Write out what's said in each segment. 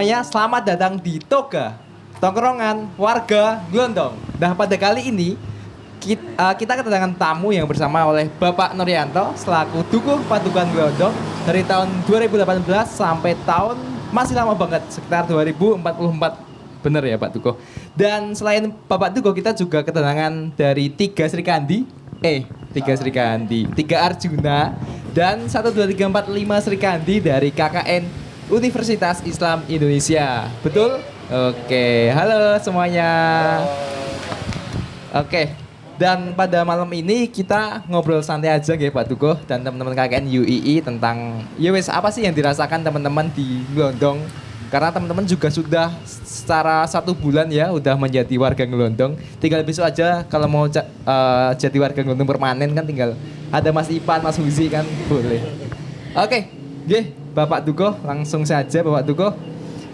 semuanya, selamat datang di Toga, tongkrongan warga Glondong. Nah, pada kali ini kita kedatangan tamu yang bersama oleh Bapak Nuryanto selaku Dukuh Padukan Glondong dari tahun 2018 sampai tahun masih lama banget, sekitar 2044. Bener ya Pak Dukuh. Dan selain Bapak Dukuh, kita juga kedatangan dari tiga Sri Kandi, tiga Arjuna, dan 1, 2, 3, 4, 5 Sri Kandi dari KKN Universitas Islam Indonesia. Betul? Oke, halo semuanya. Oke, dan pada malam ini kita ngobrol santai aja ya Pak Dukuh dan teman-teman KKN UII tentang apa sih yang dirasakan teman-teman di Glondong. Karena teman-teman juga sudah secara 1 bulan ya udah menjadi warga Glondong. Tinggal besok aja kalau mau jadi warga Glondong permanen kan tinggal ada Mas Ipan, Mas Huzi kan boleh. Oke, Bapak Dukuh langsung saja Bapak Dukuh.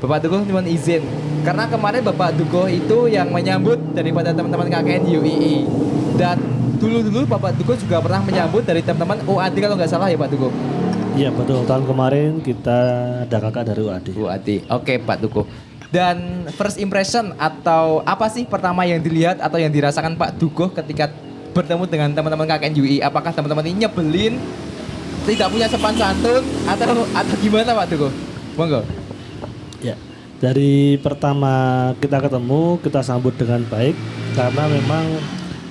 Bapak Dukuh mohon izin. Karena kemarin Bapak Dukuh itu yang menyambut daripada teman-teman KKN UII. Dan dulu Bapak Dukuh juga pernah menyambut dari teman-teman UAD kalau nggak salah ya Pak Dukuh. Iya betul, tahun kemarin kita ada kakak dari UAD. Oke Pak Dukuh. Dan first impression atau apa sih pertama yang dilihat atau yang dirasakan Pak Dukuh ketika bertemu dengan teman-teman KKN UII? Apakah teman-teman ini nyebelin, tidak punya sopan santun atau gimana Pak Dukuh? Monggo. Ya, dari pertama kita ketemu kita sambut dengan baik karena memang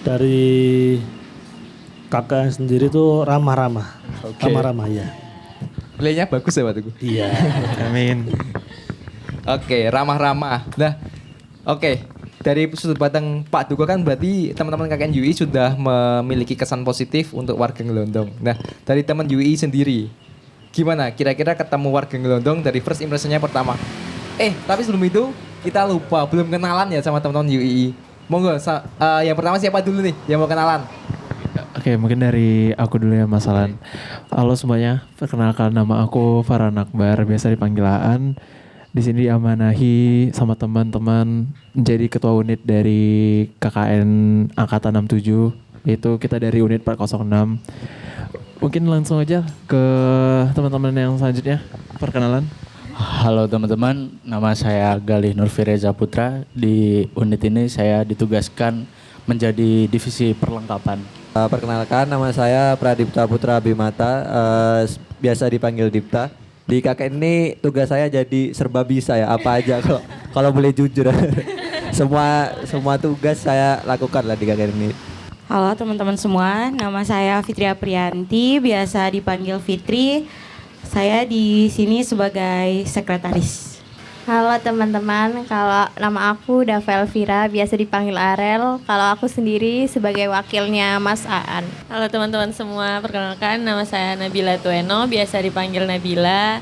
dari kakak sendiri tuh ramah-ramah. Okay. Ramah-ramah ya. Playnya bagus ya Pak Dukuh? Iya. Amin. Oke, ramah-ramah. Nah, oke. Dari sudut pandang Pak Dukuh kan berarti teman-teman KKN UI sudah memiliki kesan positif untuk warga Glondong. Nah, dari teman UI sendiri, gimana kira-kira ketemu warga Glondong dari first impressionnya pertama? Tapi sebelum itu kita lupa, belum kenalan ya sama teman-teman UI. Monggo, yang pertama siapa dulu nih yang mau kenalan? Oke, mungkin dari aku dulu ya Mas Alan. Halo semuanya, perkenalkan nama aku Farhan Akbar, biasa dipanggil Aan. Di sini diamanahi sama teman-teman menjadi ketua unit dari KKN Angkatan 67. Itu kita dari unit 406. Mungkin langsung aja ke teman-teman yang selanjutnya. Perkenalan. Halo teman-teman, nama saya Galih Nurfireza Putra. Di unit ini saya ditugaskan menjadi divisi perlengkapan. Perkenalkan, nama saya Pradipta Putra Bimata, biasa dipanggil Dipta. Di KKN ini tugas saya jadi serba bisa ya, apa aja kalau boleh jujur. semua tugas saya lakukan lah di KKN ini. Halo teman-teman semua, nama saya Fitri Aprianti, biasa dipanggil Fitri. Saya di sini sebagai sekretaris. Halo teman-teman, kalau nama aku Davel Vira, biasa dipanggil Arel. Kalau aku sendiri sebagai wakilnya Mas Aan. Halo teman-teman semua, perkenalkan nama saya Nabila Tueno, biasa dipanggil Nabila.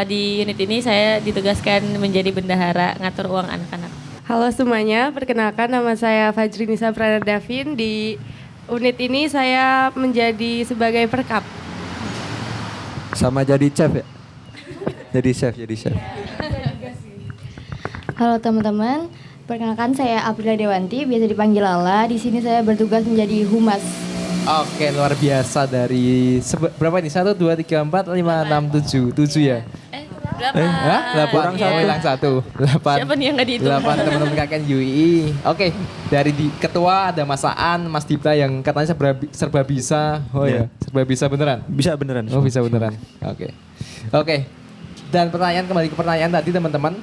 Di unit ini saya ditugaskan menjadi bendahara ngatur uang anak-anak. Halo semuanya, perkenalkan nama saya Fajri Nisa Pranardavin. Di unit ini saya menjadi sebagai perkap. Sama jadi chef ya? Jadi chef. Halo teman-teman, perkenalkan saya Aprila Dewanti, biasa dipanggil Lala. Di sini saya bertugas menjadi humas. Oke, luar biasa dari berapa ini? 1, 2, 3, 4, 5, 6, 7 ya? Berapa? 8. Siapa nih yang gak dihitung? 8 teman-teman KKN UI. Oke, dari ketua ada Mas Aan, Mas Dipta yang katanya serba bisa. Oh ya, serba bisa beneran? Bisa beneran. Oh bisa beneran. Oke. Dan kembali ke pertanyaan tadi teman-teman.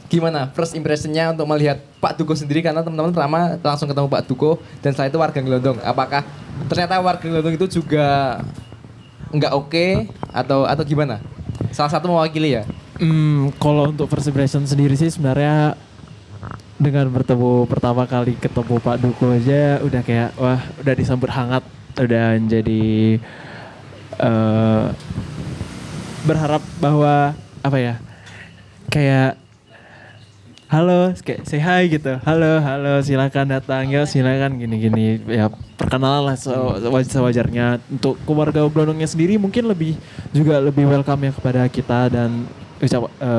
Gimana first impressionnya untuk melihat Pak Dukuh sendiri, karena teman-teman pertama langsung ketemu Pak Dukuh dan setelah itu warga Glondong. Apakah ternyata warga Glondong itu juga nggak oke atau gimana? Salah satu mewakili ya? Kalau untuk first impression sendiri sih sebenarnya dengan pertama kali ketemu Pak Dukuh aja udah kayak wah udah disambut hangat, udah jadi berharap bahwa apa ya kayak halo, kayak say hi gitu. Halo, silakan datang ya, silakan gini-gini. Ya perkenalan lah sewajarnya. Untuk keluarga Glondongnya sendiri mungkin lebih welcome ya kepada kita dan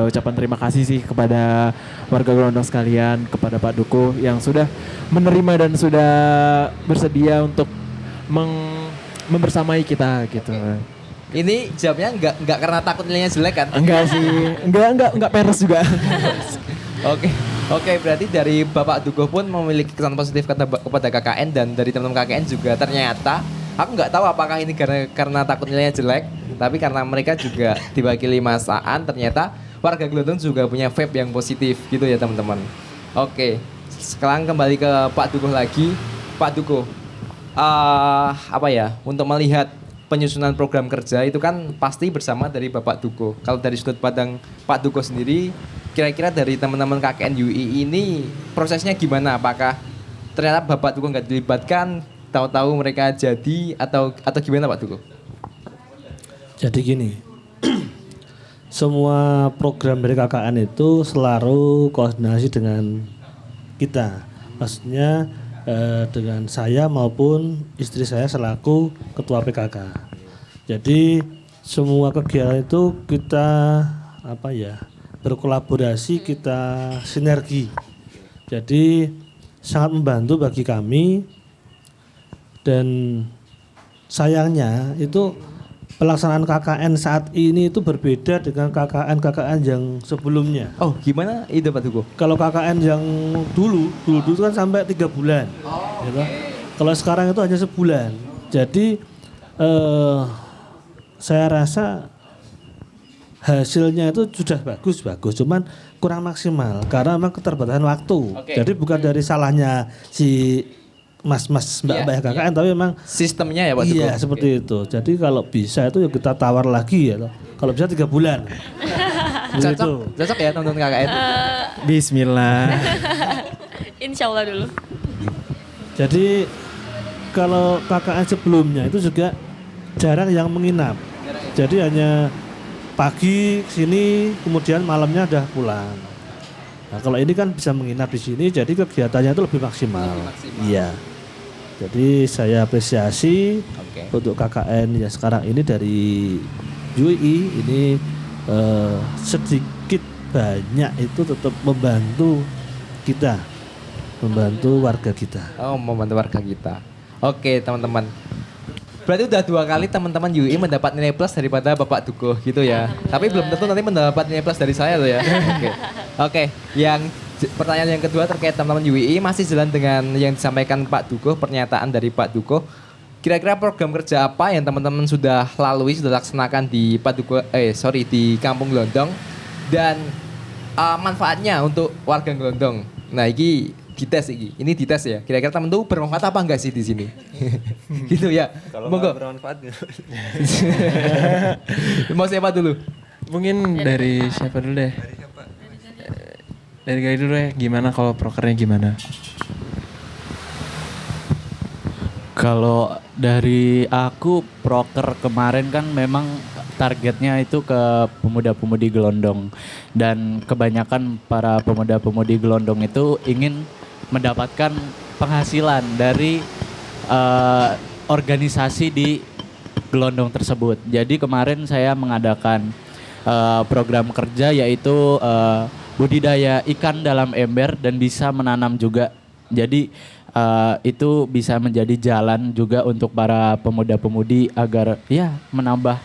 ucapan terima kasih sih kepada warga Glondong sekalian, kepada Pak Dukuh yang sudah menerima dan sudah bersedia untuk membersamai kita gitu. Ini jawabnya enggak karena takut nilainya jelek kan? Enggak sih, enggak peres juga. Oke, berarti dari Bapak Dukuh pun memiliki kesan positif kepada KKN dan dari teman-teman KKN juga ternyata aku nggak tahu apakah ini karena takut nilainya jelek, tapi karena mereka juga diwakili Mas Aan, ternyata warga Gelondong juga punya vibe yang positif gitu ya teman-teman. Oke, sekarang kembali ke Pak Dukuh lagi. Pak Dukuh, apa ya, untuk melihat penyusunan program kerja itu kan pasti bersama dari Bapak Dukuh. Kalau dari sudut pandang Pak Dukuh sendiri, kira-kira dari teman-teman KKN UI ini prosesnya gimana? Apakah ternyata Bapak Dukuh nggak dilibatkan, tahu-tahu mereka jadi atau gimana Pak Dukuh? Jadi gini, semua program dari KKN itu selalu koordinasi dengan kita. Maksudnya dengan saya maupun istri saya selaku ketua PKK. Jadi semua kegiatan itu kita berkolaborasi, kita sinergi. Jadi sangat membantu bagi kami dan sayangnya itu pelaksanaan KKN saat ini itu berbeda dengan KKN yang sebelumnya. Oh, gimana itu Pak Dukuh? Kalau KKN yang dulu kan sampai 3 bulan. Gitu. Kalau sekarang itu hanya sebulan. Jadi saya rasa hasilnya itu sudah bagus, cuman kurang maksimal karena memang keterbatasan waktu. Jadi bukan dari salahnya si mas-mas mbak-mbak KKN, tapi memang sistemnya ya Pak Dukuh. Iya, seperti itu. Jadi kalau bisa itu ya kita tawar lagi ya. Kalau bisa 3 bulan. Cocok ya teman-teman KKN. Bismillah. Insya Allah dulu. Jadi kalau KKN sebelumnya itu juga jarang yang menginap. Jadi hanya pagi sini kemudian malamnya udah pulang. Nah, kalau ini kan bisa menginap di sini, jadi kegiatannya itu lebih maksimal. Iya. Jadi saya apresiasi untuk KKN yang sekarang ini dari UI ini sedikit banyak itu tetap membantu kita, membantu warga kita. Oh, membantu warga kita. Oke, teman-teman. Berarti udah 2 kali teman-teman UI mendapat nilai plus daripada Bapak Dukuh gitu ya. Tapi belum tentu nanti mendapat nilai plus dari saya loh ya. Oke. Yang pertanyaan yang kedua terkait teman-teman UI masih jalan dengan yang disampaikan Pak Dukuh, pernyataan dari Pak Dukuh. Kira-kira program kerja apa yang teman-teman sudah lalui, sudah laksanakan di di Kampung Gelondong dan manfaatnya untuk warga Gelondong. Nah, ini dites ini. Ini dites ya. Kira-kira teman tuh bermanfaat apa enggak sih di sini? Gitu ya. Kalau Monggo. bermanfaat. Mau siapa dulu? Mungkin dari siapa dulu deh? Dari Gali dulu ya. Gimana kalau prokernya gimana? Kalau dari aku proker kemarin kan memang targetnya itu ke pemuda-pemudi Gelondong dan kebanyakan para pemuda-pemudi Gelondong itu ingin mendapatkan penghasilan dari organisasi di Gelondong tersebut. Jadi kemarin saya mengadakan program kerja yaitu budidaya ikan dalam ember dan bisa menanam juga. Jadi itu bisa menjadi jalan juga untuk para pemuda-pemudi agar ya menambah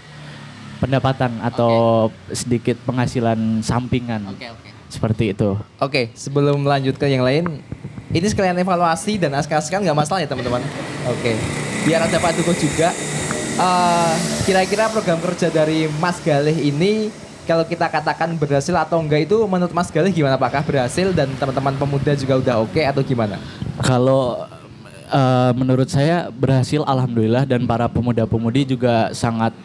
pendapatan atau sedikit penghasilan sampingan. Seperti itu. Oke, sebelum lanjut ke yang lain, ini sekalian evaluasi dan askar-askar nggak masalah ya teman-teman. Oke, biar ada Pak Dukuh juga. Kira-kira program kerja dari Mas Galih ini kalau kita katakan berhasil atau enggak itu menurut Mas Galih gimana? Apakah berhasil dan teman-teman pemuda juga udah oke atau gimana? Kalau menurut saya berhasil alhamdulillah dan para pemuda-pemudi juga sangat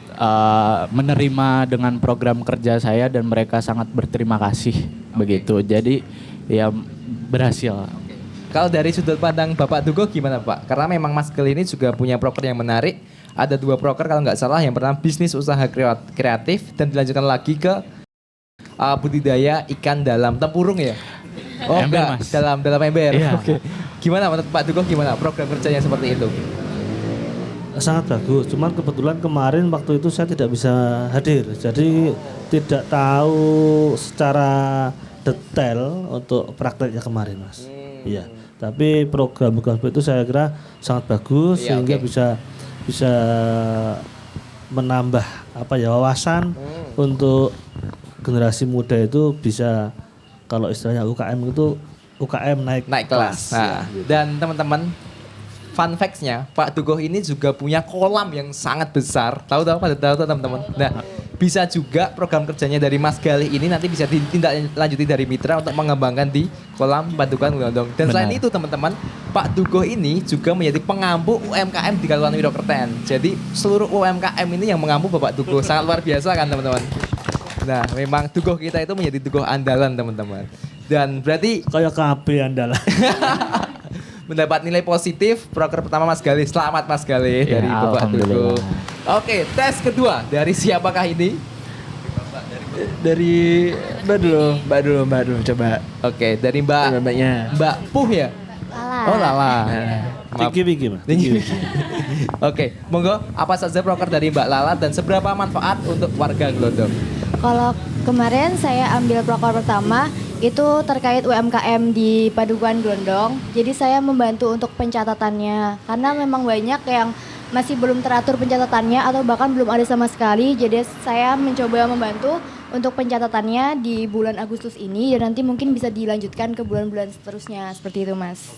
menerima dengan program kerja saya dan mereka sangat berterima kasih begitu. Jadi ya berhasil. Kalau dari sudut pandang Bapak Dukuh gimana Pak? Karena memang Mas Galih ini juga punya proker yang menarik. Ada 2 proker kalau nggak salah. Yang pertama bisnis usaha kreatif dan dilanjutkan lagi ke budidaya ikan dalam tempurung ya. Oh ember, enggak, Mas. dalam ember. Iya. Oke. Gimana menurut Pak Dukuh gimana program kerjanya seperti itu? Sangat bagus, cuman kebetulan kemarin waktu itu saya tidak bisa hadir, jadi tidak tahu secara detail untuk prakteknya kemarin, Mas. Iya, tapi program itu saya kira sangat bagus sehingga bisa menambah wawasan untuk generasi muda itu bisa, kalau istilahnya UKM itu UKM naik kelas. Nah, dan teman-teman, fun facts-nya, Pak Dukuh ini juga punya kolam yang sangat besar. Tahu teman-teman. Nah, bisa juga program kerjanya dari Mas Galih ini nanti bisa ditindaklanjuti dari Mitra untuk mengembangkan di kolam Padukuhan Glondong. Dan selain itu teman-teman, Pak Dukuh ini juga menjadi pengampu UMKM di Kabupaten Wirokerten. Jadi seluruh UMKM ini yang mengampu Bapak Dukuh. Sangat luar biasa kan teman-teman. Nah, memang Dukuh kita itu menjadi Dukuh andalan teman-teman. Dan berarti kayak KB andalan. mendapat nilai positif proker pertama Mas Galih. Selamat Mas Galih dari Bapak Dukuh. Oke, tes kedua dari siapakah ini? Dari Mbak dulu coba. Oke, dari Mbaknya. Mbak Puh ya? Lala. Oh Lala. Tinggi Mas. Oke, monggo apa saja proker dari Mbak Lala dan seberapa manfaat untuk warga Glondong? Kalau kemarin saya ambil proker pertama itu terkait UMKM di Padukuhan Glondong. Jadi saya membantu untuk pencatatannya karena memang banyak yang masih belum teratur pencatatannya atau bahkan belum ada sama sekali. Jadi saya mencoba membantu untuk pencatatannya di bulan Agustus ini dan nanti mungkin bisa dilanjutkan ke bulan-bulan seterusnya seperti itu Mas.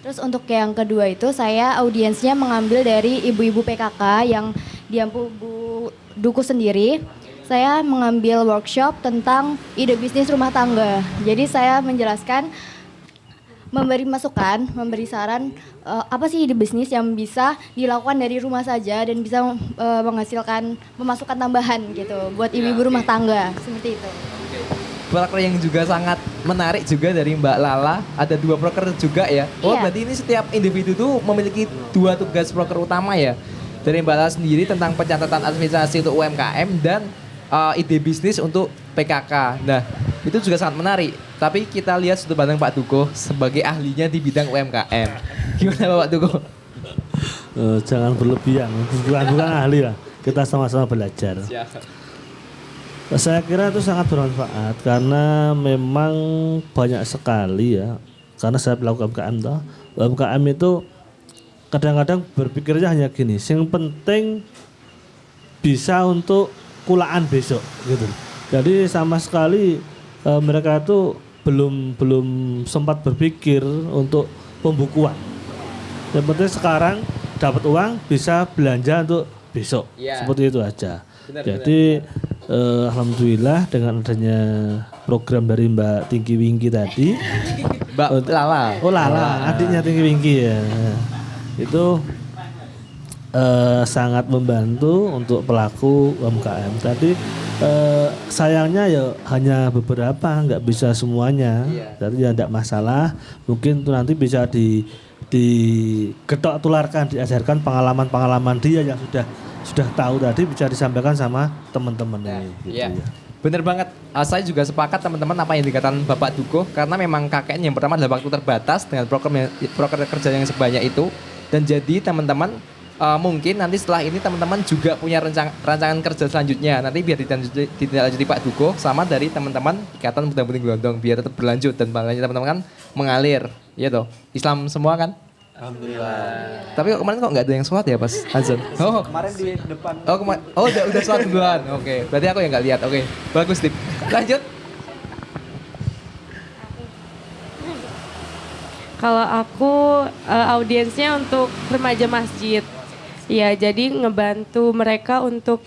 Terus untuk yang kedua itu saya audiensnya mengambil dari ibu-ibu PKK yang diampu Bu Dukuh sendiri. Saya mengambil workshop tentang ide bisnis rumah tangga. Jadi saya menjelaskan, memberi masukan, memberi saran apa sih ide bisnis yang bisa dilakukan dari rumah saja dan bisa menghasilkan pemasukan tambahan gitu buat ibu-ibu rumah tangga seperti itu. Proker yang juga sangat menarik juga dari Mbak Lala, ada 2 proker juga ya. Oh Iya. berarti ini setiap individu tuh memiliki 2 tugas proker utama ya. Dari Mbak Lala sendiri tentang pencatatan administrasi untuk UMKM dan ide bisnis untuk PKK. Nah, itu juga sangat menarik. Tapi kita lihat sudut pandang Pak Dukuh sebagai ahlinya di bidang UMKM. Gimana Pak Dukuh? Jangan berlebihan, bukan ahli lah. Kita sama-sama belajar. Saya kira itu sangat bermanfaat karena memang banyak sekali ya. Karena saya pelaku UMKM toh. UMKM itu kadang-kadang berpikirnya hanya gini, yang penting bisa untuk kulaan besok gitu. Jadi sama sekali mereka itu belum sempat berpikir untuk pembukuan. Yang penting sekarang dapat uang bisa belanja untuk besok. Seperti itu aja. Jadi alhamdulillah dengan adanya program dari Mbak Tinggi Wingki tadi. Mbak Lala. Oh Lala, adiknya Tinggi Wingki ya. Itu sangat membantu untuk pelaku UMKM. Tadi sayangnya ya hanya beberapa, nggak bisa semuanya. Jadi ya tidak masalah. Mungkin itu nanti bisa diketok tularkan, diajarkan pengalaman-pengalaman dia yang sudah tahu tadi bisa disampaikan sama teman-teman gitu ya. Bener banget, saya juga sepakat teman-teman apa yang dikatakan Bapak Dukuh karena memang KKN yang pertama adalah waktu terbatas dengan proker kerja yang sebanyak itu dan jadi teman-teman mungkin nanti setelah ini teman-teman juga punya rancangan kerja selanjutnya nanti biar ditindaklanjuti Pak Dukuh sama dari teman-teman Ikatan Muda Mudi Glondong biar tetap berlanjut dan bangganya teman-teman kan mengalir ya toh Islam semua kan. Alhamdulillah. Tapi kemarin kok nggak ada yang sholat ya pas azan? Oh kemarin di depan. Oh udah sholat duluan. Oke, berarti aku yang nggak lihat. Oke, bagus Dip. Lanjut. Kalau aku audiensnya untuk remaja masjid. Ya, jadi ngebantu mereka untuk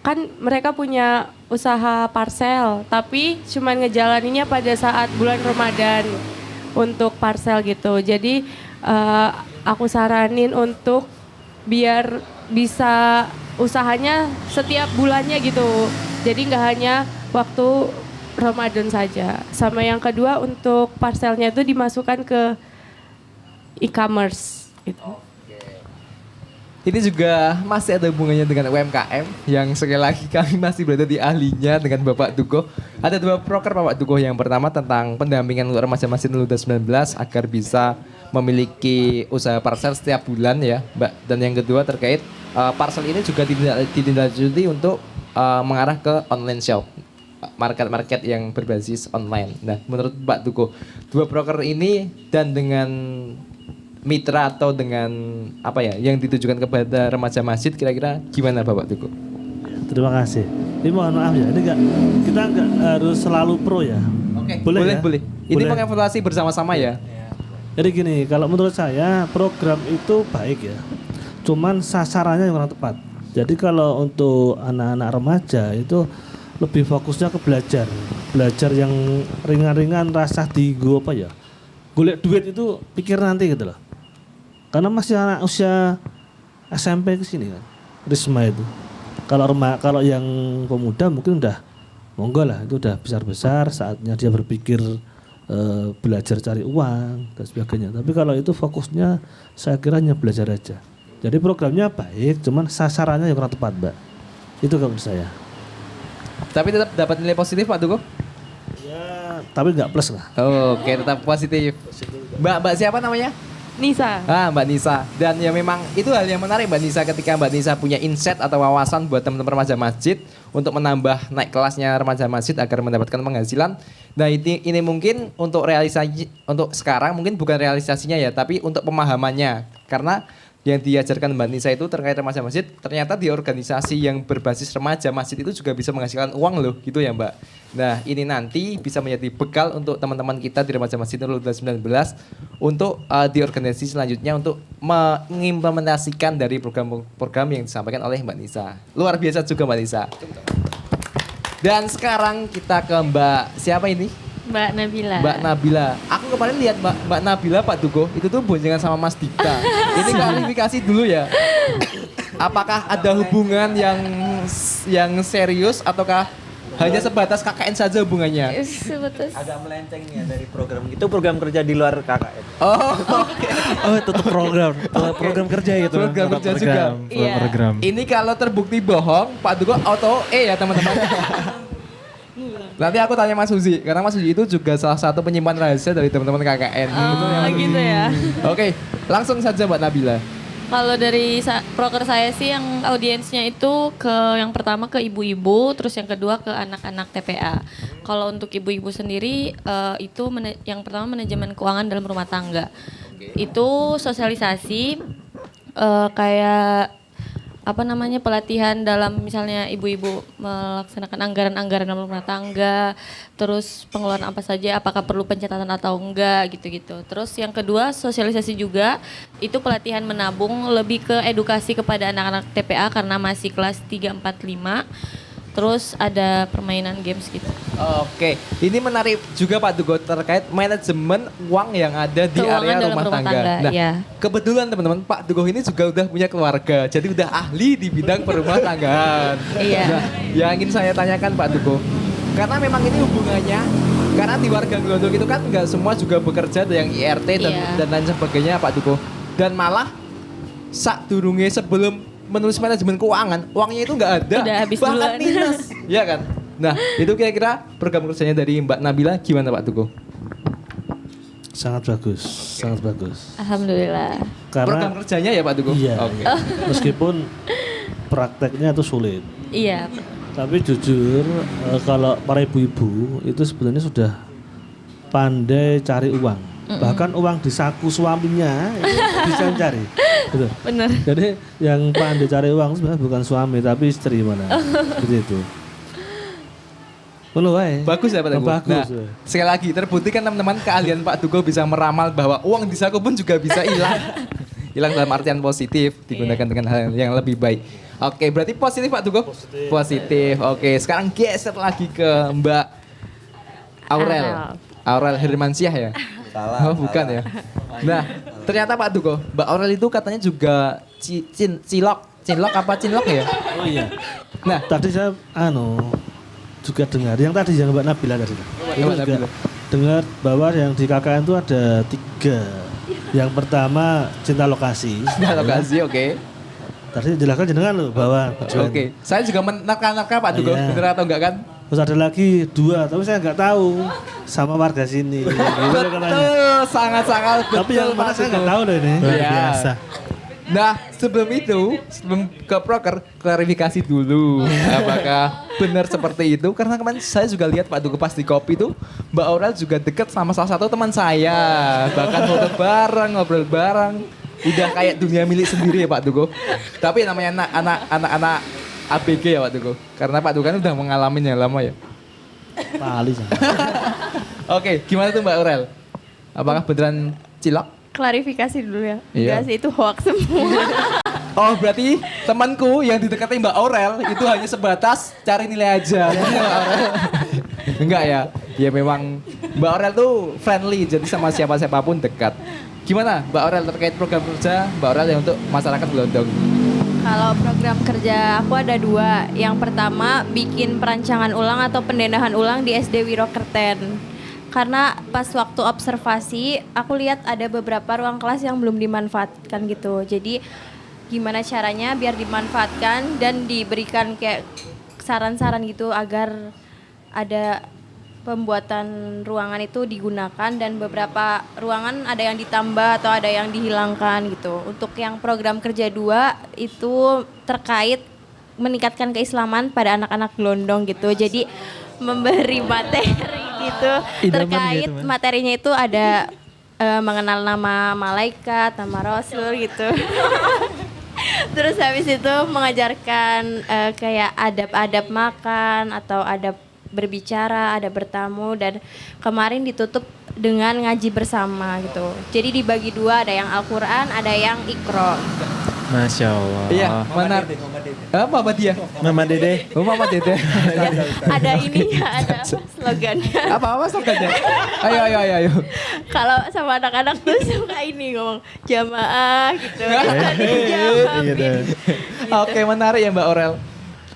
kan mereka punya usaha parcel, tapi cuman ngejalaninnya pada saat bulan Ramadan untuk parcel gitu. Jadi aku saranin untuk biar bisa usahanya setiap bulannya gitu. Jadi nggak hanya waktu Ramadan saja. Sama yang kedua untuk parcelnya itu dimasukkan ke e-commerce gitu. Ini juga masih ada hubungannya dengan UMKM yang sekali lagi kami masih berada di ahlinya dengan Bapak Dukuh. Ada 2 proker Bapak Dukuh. Yang pertama tentang pendampingan untuk remaja masjid Luda 19 agar bisa memiliki usaha parcel setiap bulan ya Mbak. Dan yang kedua terkait parcel ini juga ditindaklanjuti untuk mengarah ke online shop. Market-market yang berbasis online. Nah menurut Pak Dukuh 2 proker ini dan dengan mitra atau dengan apa ya yang ditujukan kepada remaja masjid kira-kira gimana Bapak Dukuh? Terima kasih. Ini mohon maaf ya, kita nggak harus selalu pro ya. Oke, Boleh ya? boleh. Ini Boleh. mengevaluasi bersama-sama ya. Jadi gini, kalau menurut saya program itu baik ya. Cuman sasarannya yang kurang tepat. Jadi kalau untuk anak-anak remaja itu lebih fokusnya ke belajar. Belajar yang ringan-ringan, rasa digo apa ya. Golek duit itu pikir nanti gitu loh. Karena masih anak usia SMP ke sini kan. Risma itu. Kalau yang pemuda mungkin udah monggo lah, itu udah besar-besar saatnya dia berpikir belajar cari uang dan sebagainya. Tapi kalau itu fokusnya saya kira hanya belajar aja. Jadi programnya baik, cuman sasarannya yang kurang tepat, Mbak. Itu kalau menurut saya. Tapi tetap dapat nilai positif Pak Tugo? Ya, tapi nggak plus lah. Oke, tetap positif. Mbak siapa namanya? Nisa. Mbak Nisa. Dan ya memang itu hal yang menarik Mbak Nisa ketika Mbak Nisa punya insight atau wawasan buat teman-teman remaja masjid untuk menambah naik kelasnya remaja masjid agar mendapatkan penghasilan. Nah ini mungkin untuk realisasi, untuk sekarang mungkin bukan realisasinya ya, tapi untuk pemahamannya. Karena yang diajarkan Mbak Nisa itu terkait remaja masjid, ternyata di organisasi yang berbasis remaja masjid itu juga bisa menghasilkan uang loh, gitu ya Mbak. Nah ini nanti bisa menjadi bekal untuk teman-teman kita di remaja masjid Nurul Huda 19 untuk di organisasi selanjutnya untuk mengimplementasikan dari program-program yang disampaikan oleh Mbak Nisa. Luar biasa juga Mbak Nisa. Dan sekarang kita ke Mbak siapa ini? Mbak Nabila. Mbak Nabila. Aku kemarin lihat Mbak Nabila Pak Dugo, itu tuh boncengan sama Mas Dikta. Ini klarifikasi dulu ya. Apakah ada hubungan yang serius ataukah hanya sebatas KKN saja hubungannya? Sebatas. Agak melenceng nih ya dari program. Itu program kerja di luar KKN. Oh, oke. Oh, tetap program. Program kerja gitu. Program kerja juga. Iya. Program. Ini kalau terbukti bohong, Pak Dugo auto ya teman-teman. Nanti aku tanya Mas Uzi, karena Mas Uzi itu juga salah satu penyimpan rahasia dari teman-teman KKN. Oh gitu ya. Oke, langsung saja Mbak Nabila. Kalau dari proker saya sih yang audiensnya itu yang pertama ke ibu-ibu, terus yang kedua ke anak-anak TPA. Kalau untuk ibu-ibu sendiri itu yang pertama manajemen keuangan dalam rumah tangga. Itu sosialisasi kayak pelatihan dalam misalnya ibu-ibu melaksanakan anggaran-anggaran dalam rumah tangga, terus pengeluaran apa saja, apakah perlu pencatatan atau enggak gitu-gitu. Terus yang kedua sosialisasi juga, itu pelatihan menabung lebih ke edukasi kepada anak-anak TPA karena masih kelas 3, 4, 5. Terus ada permainan games gitu. Oke, ini menarik juga Pak Dugo terkait manajemen uang yang ada di Keuangan area dalam rumah rumah tangga. tangga, Nah, iya. kebetulan teman-teman Pak Dugo ini juga udah punya keluarga, jadi udah ahli di bidang perumah tanggaan. Iya. Nah, yang ingin saya tanyakan Pak Dugo, karena memang ini hubungannya, karena di warga Glodok itu kan nggak semua juga bekerja, ada yang IRT dan lain sebagainya Pak Dugo. Dan malah sadurunge sebelum menulis manajemen keuangan, uangnya itu nggak ada, Udah habis bahkan duluan. minus, ya kan? Nah, itu kira-kira program kerjanya dari Mbak Nabila gimana Pak Tugo? Sangat bagus, sangat bagus. Alhamdulillah. Program Karena kerjanya ya Pak Tugo? iya, Oke. meskipun prakteknya itu sulit. Iya. Tapi jujur kalau para ibu-ibu itu sebenarnya sudah pandai cari uang. Bahkan uang di saku suaminya itu bisa cari. Gitu. Bener. Jadi yang pandai cari uang sebenarnya bukan suami tapi istri mana. Seperti itu. Bagus ya Pak Tugo? Bagus. Nah, sekali lagi terbukti kan teman-teman keahlian Pak Tugo bisa meramal bahwa uang di saku pun juga bisa hilang. Hilang dalam artian positif, digunakan dengan hal yang lebih baik. Oke, berarti positif Pak Tugo? Positif. Oke, sekarang geser lagi ke Mbak Aurel Hermansyah ya? Salah. Oh, bukan ya. Nah, ternyata Pak Tugo, Mbak Aurel itu katanya juga cinlok ya? Oh iya. Nah, Tadi saya juga dengar yang tadi yang Mbak Nabila tadi. Itu Mbak juga Nabila. dengar bahwa yang di KKN itu ada 3. Yang pertama cinta lokasi. nah, lokasi oke. Tadi jelaskan jenengan loh bahwa tujuan. Oke, saya juga menerka-nerka Pak Tugo, Iya. bener atau enggak kan? Terus ada lagi 2, tapi saya nggak tahu sama warga sini. Gitu katanya. Betul, sangat-sangat betul. Tapi yang mana Pak saya Tugo. nggak tahu loh ini. Iya. Nah, sebelum ke proker, klarifikasi dulu. Apakah benar seperti itu? Karena kemarin saya juga lihat Pak Tugo pas di kopi itu, Mbak Aurel juga deket sama salah satu teman saya. Bahkan foto bareng, ngobrol bareng. Udah kayak dunia milik sendiri ya Pak Tugo. Tapi namanya anak-anak ABG ya Pak Tugu? Karena Pak Tugu kan udah mengalaminya lama ya. Pali sama. Oke, gimana tuh Mbak Aurel? Apakah beneran cilok? Klarifikasi dulu ya. Iya. Enggak sih, itu hoax semua. Oh berarti temanku yang didekati Mbak Aurel itu hanya sebatas cari nilai aja. Mbak Aurel. Enggak ya? Ya memang Mbak Aurel tuh friendly, jadi sama siapapun dekat. Gimana Mbak Aurel terkait program kerja Mbak Aurel yang untuk masyarakat Gelondong? Kalau program kerja aku ada 2. Yang pertama bikin perancangan ulang atau pendenahan ulang di SD Wirokerten. Karena pas waktu observasi aku lihat ada beberapa ruang kelas yang belum dimanfaatkan gitu. Jadi gimana caranya biar dimanfaatkan dan diberikan kayak saran-saran gitu agar ada pembuatan ruangan itu digunakan dan beberapa ruangan ada yang ditambah atau ada yang dihilangkan gitu. Untuk yang program kerja 2 itu terkait meningkatkan keislaman pada anak-anak Gelondong gitu. Jadi memberi materi gitu terkait gitu, Man. materinya itu ada mengenal nama malaikat, nama rasul gitu. Terus habis itu mengajarkan kayak adab-adab makan atau adab berbicara, ada bertamu dan kemarin ditutup dengan ngaji bersama gitu. Jadi dibagi 2, ada yang Al-Quran, ada yang Iqra. Masya Allah. Iya, mana? Mama dia. Mama Dede. Oh Mama Dede. Ada ininya, ada apa slogannya. Apa slogannya? Ayo. Kalau sama anak-anak tuh suka ini ngomong jamaah gitu. Gitu. Oke, menarik ya Mbak Aurel.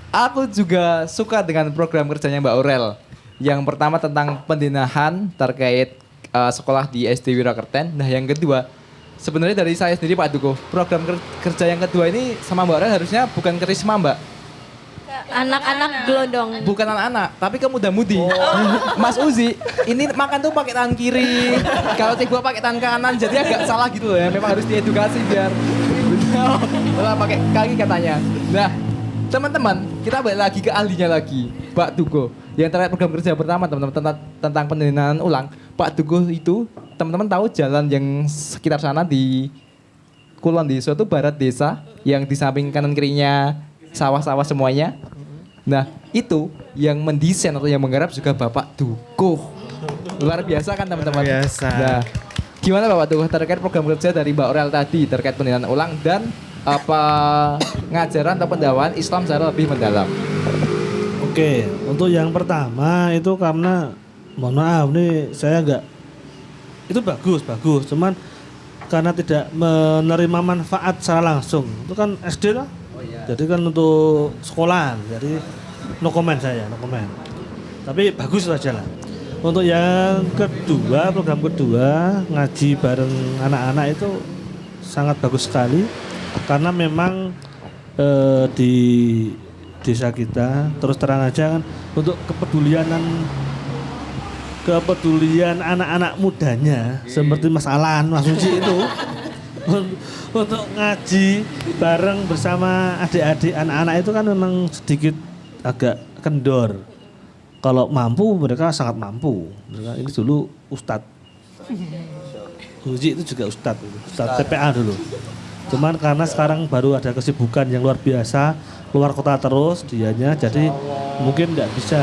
Aku juga suka dengan program kerjanya Mbak Aurel. Yang pertama tentang pendenahan terkait sekolah di SD Wirokerten. Nah yang kedua, sebenarnya dari saya sendiri Pak Duko, program kerja yang kedua ini sama Mbak Aurel harusnya bukan ke Risma Mbak. Anak-anak Gelondong. Bukan anak-anak, tapi ke muda-mudi. Mas Uzi, ini makan tuh pakai tangan kiri. Kalau Cegua pakai tangan kanan, jadi agak salah gitu loh ya. Memang harus diedukasi biar betul pakai kaki katanya. Nah, teman-teman, kita balik lagi ke ahlinya lagi, Pak Tugo. Yang terkait program kerja pertama, teman-teman, tentang pendanaan ulang. Pak Tugo itu, teman-teman tahu jalan yang sekitar sana di Kulon Desa itu barat desa, yang di samping kanan kirinya sawah-sawah semuanya. Nah, itu yang mendesain atau yang menggarap juga Bapak Dukuh. Luar biasa kan teman-teman? Luar biasa. Nah, gimana Bapak Dukuh terkait program kerja dari Mbak Aurel tadi terkait pendidikan ulang dan apa ngajaran atau pendakwaan Islam secara lebih mendalam? Oke, untuk yang pertama itu karena mohon maaf nih saya enggak itu bagus, cuman karena tidak menerima manfaat secara langsung. Itu kan SD lah. Jadi kan untuk sekolahan, jadi no comment saya, no comment. Tapi bagus saja lah. Untuk yang kedua, program kedua ngaji bareng anak-anak itu sangat bagus sekali karena memang di desa kita terus terang aja kan untuk kepedulian anak-anak mudanya seperti Mas Alan, Mas Uci itu untuk ngaji bareng bersama adik-adik anak-anak itu kan memang sedikit agak kendor. Kalau mampu mereka sangat mampu. Mereka ini dulu Ustadz. Uji itu juga Ustadz TPA dulu. Cuman karena sekarang baru ada kesibukan yang luar biasa, keluar kota terus dianya, jadi mungkin tidak bisa.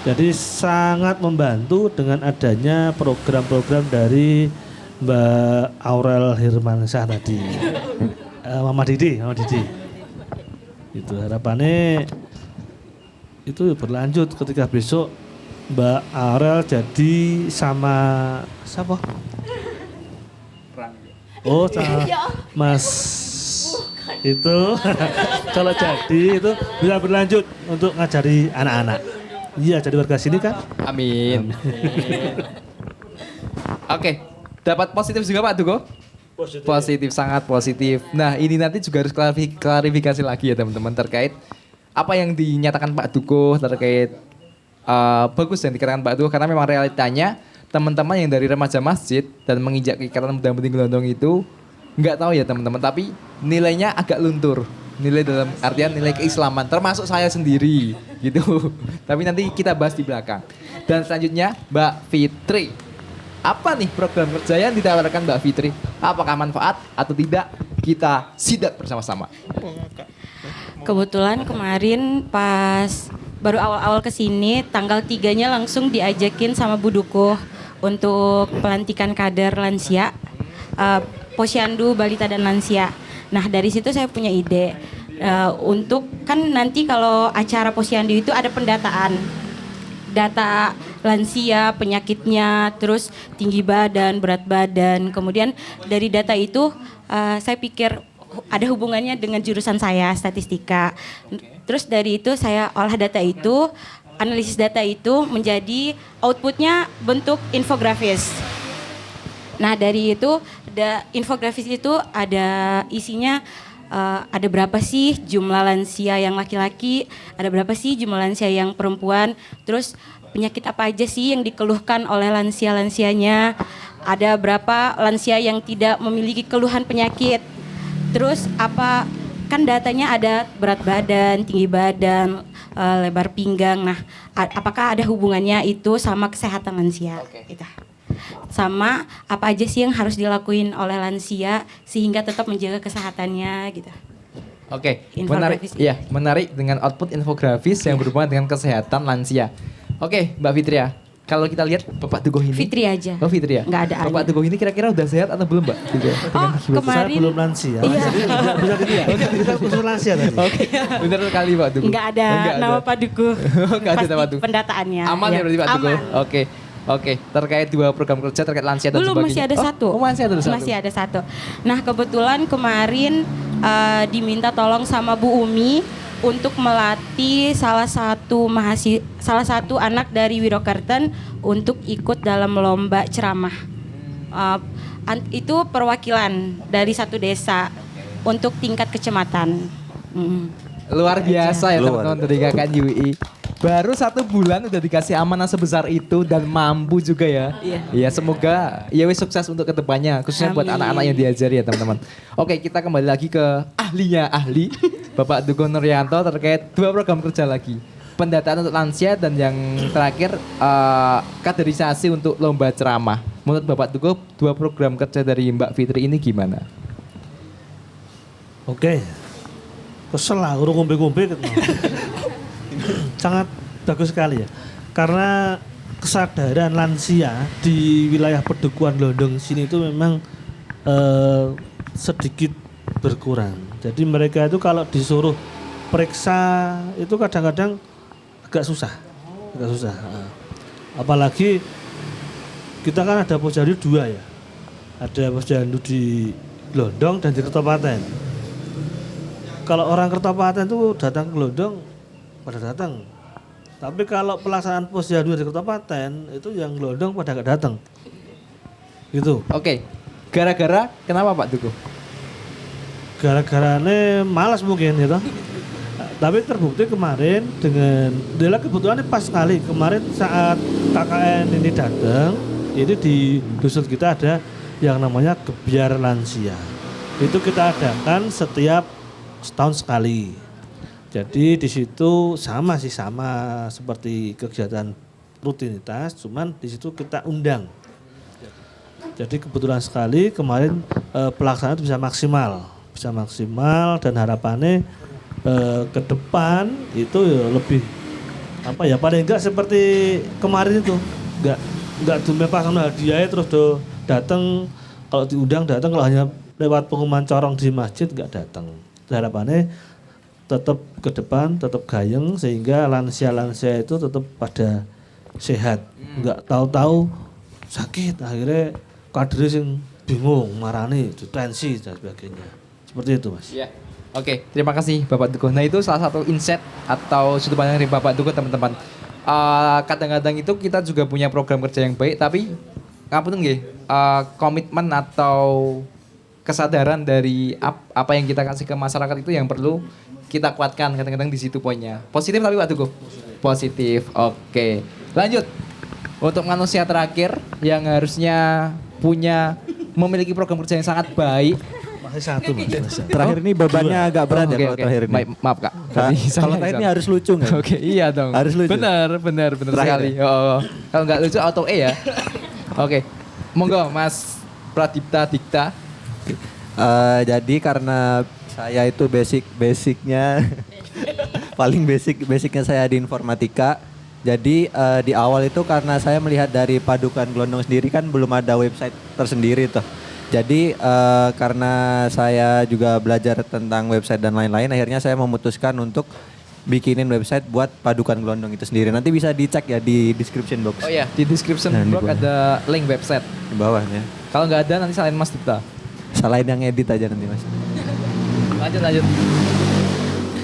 Jadi sangat membantu dengan adanya program-program dari Mbak Aurel Hirmansyah tadi, Mama Didi. Itu harapannya itu berlanjut ketika besok Mbak Aurel jadi sama siapa? Oh, sama Mas itu kalau jadi itu bisa berlanjut untuk ngajari anak-anak. Iya, jadi warga sini kan? Amin. Oke. Dapat positif juga Pak Duko? Positif, sangat positif. Nah ini nanti juga harus klarifikasi lagi ya teman-teman terkait apa yang dinyatakan Pak Duko terkait bagus yang dikatakan Pak Duko karena memang realitanya teman-teman yang dari remaja masjid dan menginjak ke ikatan muda-mudi Gelondong itu nggak tahu ya teman-teman, tapi nilainya agak luntur. Nilai dalam artian nilai keislaman, termasuk saya sendiri gitu. Tapi nanti kita bahas di belakang. Dan selanjutnya Mbak Fitri. Apa nih program kerja yang ditawarkan Mbak Fitri? Apakah manfaat atau tidak? Kita sidak bersama-sama. Kebetulan kemarin pas baru awal-awal kesini, tanggal 3-nya langsung diajakin sama Bu Dukuh untuk pelantikan kader lansia, posyandu, balita dan lansia. Nah dari situ saya punya ide untuk kan nanti kalau acara posyandu itu ada pendataan, data lansia, penyakitnya, terus tinggi badan, berat badan. Kemudian dari data itu saya pikir ada hubungannya dengan jurusan saya, statistika. Terus dari itu saya olah data itu, analisis data itu menjadi outputnya bentuk infografis. Nah dari itu, infografis itu ada isinya ada berapa sih jumlah lansia yang laki-laki, ada berapa sih jumlah lansia yang perempuan, terus penyakit apa aja sih yang dikeluhkan oleh lansia-lansianya, ada berapa lansia yang tidak memiliki keluhan penyakit, terus apa kan datanya ada berat badan, tinggi badan, lebar pinggang. Nah, apakah ada hubungannya itu sama kesehatan lansia? Gitu. Sama apa aja sih yang harus dilakuin oleh lansia sehingga tetap menjaga kesehatannya gitu. Oke, menarik. Iya, menarik dengan output infografis yang berhubungan dengan kesehatan lansia. Oke, Mbak Fitria. Kalau kita lihat Bapak Dukuh ini. Fitri aja. Oh, Fitri ya? Nggak ada Bapak Dukuh ini kira-kira udah sehat atau belum, Mbak? Kemarin. Saya belum lansia. Iya. Bisa gitu ya? Kita khusus lansia tadi. Oke, benar sekali Pak Dukuh. Nggak ada nama Pak Dukuh. Nggak ada nama Dukuh. Pendataannya. Aman ya berarti Pak Dukuh? Aman. Oke, terkait 2 program kerja terkait lansia dan Belum, sebagainya. masih ada satu. Masih ada satu. Nah kebetulan kemarin diminta tolong sama Bu Umi untuk melatih salah satu anak dari Wirokerten untuk ikut dalam lomba ceramah. Itu perwakilan dari satu desa untuk tingkat kecamatan. Luar biasa ya teman-teman dari KKN UI. Baru 1 bulan udah dikasih amanah sebesar itu dan mampu juga ya. Iya, semoga ya wis sukses untuk kedepannya, khususnya buat anak-anak yang diajari ya teman-teman. Oke, kita kembali lagi ke ahli Bapak Dukuh Nuryanto terkait 2 program kerja lagi. Pendataan untuk lansia dan yang terakhir kaderisasi untuk lomba ceramah. Menurut Bapak Dukuh 2 program kerja dari Mbak Fitri ini gimana? Oke. Kesel lah, urung ngombe-ngombe. Sangat bagus sekali ya. Karena kesadaran lansia di wilayah Pedukuhan Glondong sini itu memang sedikit berkurang. Jadi mereka itu kalau disuruh periksa itu kadang-kadang agak susah. Apalagi kita kan ada posyandu 2 ya. Ada posyandu di Glondong dan di Kertopaten. Kalau orang Kertopaten itu datang ke Glondong pada datang. Tapi kalau pelaksanaan posyandu di Kertopaten itu yang Glondong pada gak datang. Gitu. Oke. Gara-gara kenapa Pak Dukuh? Gara-garanya malas mungkin gitu. Tapi terbukti kemarin dengan kebetulan pas sekali kemarin saat KKN ini datang, ini di dusun kita ada yang namanya gebyar lansia. Itu kita adakan setiap setahun sekali. Jadi di situ sama seperti kegiatan rutinitas, cuman di situ kita undang. Jadi kebetulan sekali kemarin pelaksanaan itu bisa maksimal dan harapannya ke depan itu ya lebih paling enggak seperti kemarin itu enggak dumepah sama hadiah terus datang, kalau diundang datang, kalau hanya lewat pengumuman corong di masjid enggak datang. Harapannya tetap ke depan, tetap gayeng sehingga lansia-lansia itu tetap pada sehat. Enggak tahu-tahu sakit akhirnya kader yang bingung, marani, tensi dan sebagainya. Seperti itu, Mas. Iya. Oke, terima kasih Bapak Dukuh. Nah, itu salah satu insight atau sudut pandang dari Bapak Dukuh, teman-teman. Kadang-kadang itu kita juga punya program kerja yang baik, tapi ngapunten nggih, komitmen atau kesadaran dari apa yang kita kasih ke masyarakat itu yang perlu kita kuatkan. Kadang-kadang di situ poinnya. Positif tapi Pak Dukuh? Positif. Oke. Lanjut. Untuk manusia terakhir yang harusnya memiliki program kerja yang sangat baik. Masih satu, Mas. Terakhir ini bebannya agak berat ya kalau terakhir ini. Maaf Kak. Kalau terakhir ini harus lucu nggak? Oke, iya dong. Harus lucu. Benar sekali. Oh. Kalau nggak lucu auto E ya. Oke. Monggo Mas Pradipta Dikta. Jadi karena saya itu basicnya paling basicnya saya di informatika. Jadi di awal itu karena saya melihat dari Padukuhan Glondong sendiri kan belum ada website tersendiri tuh. Jadi karena saya juga belajar tentang website dan lain-lain, akhirnya saya memutuskan untuk bikinin website buat Padukuhan Glondong itu sendiri. Nanti bisa dicek ya di description box. Oh iya, di description Nah, di box bawah. ada link website. Di bawah ya. Kalau nggak ada nanti salahin Mas Dipta. Salahin yang edit aja nanti Mas. Lanjut.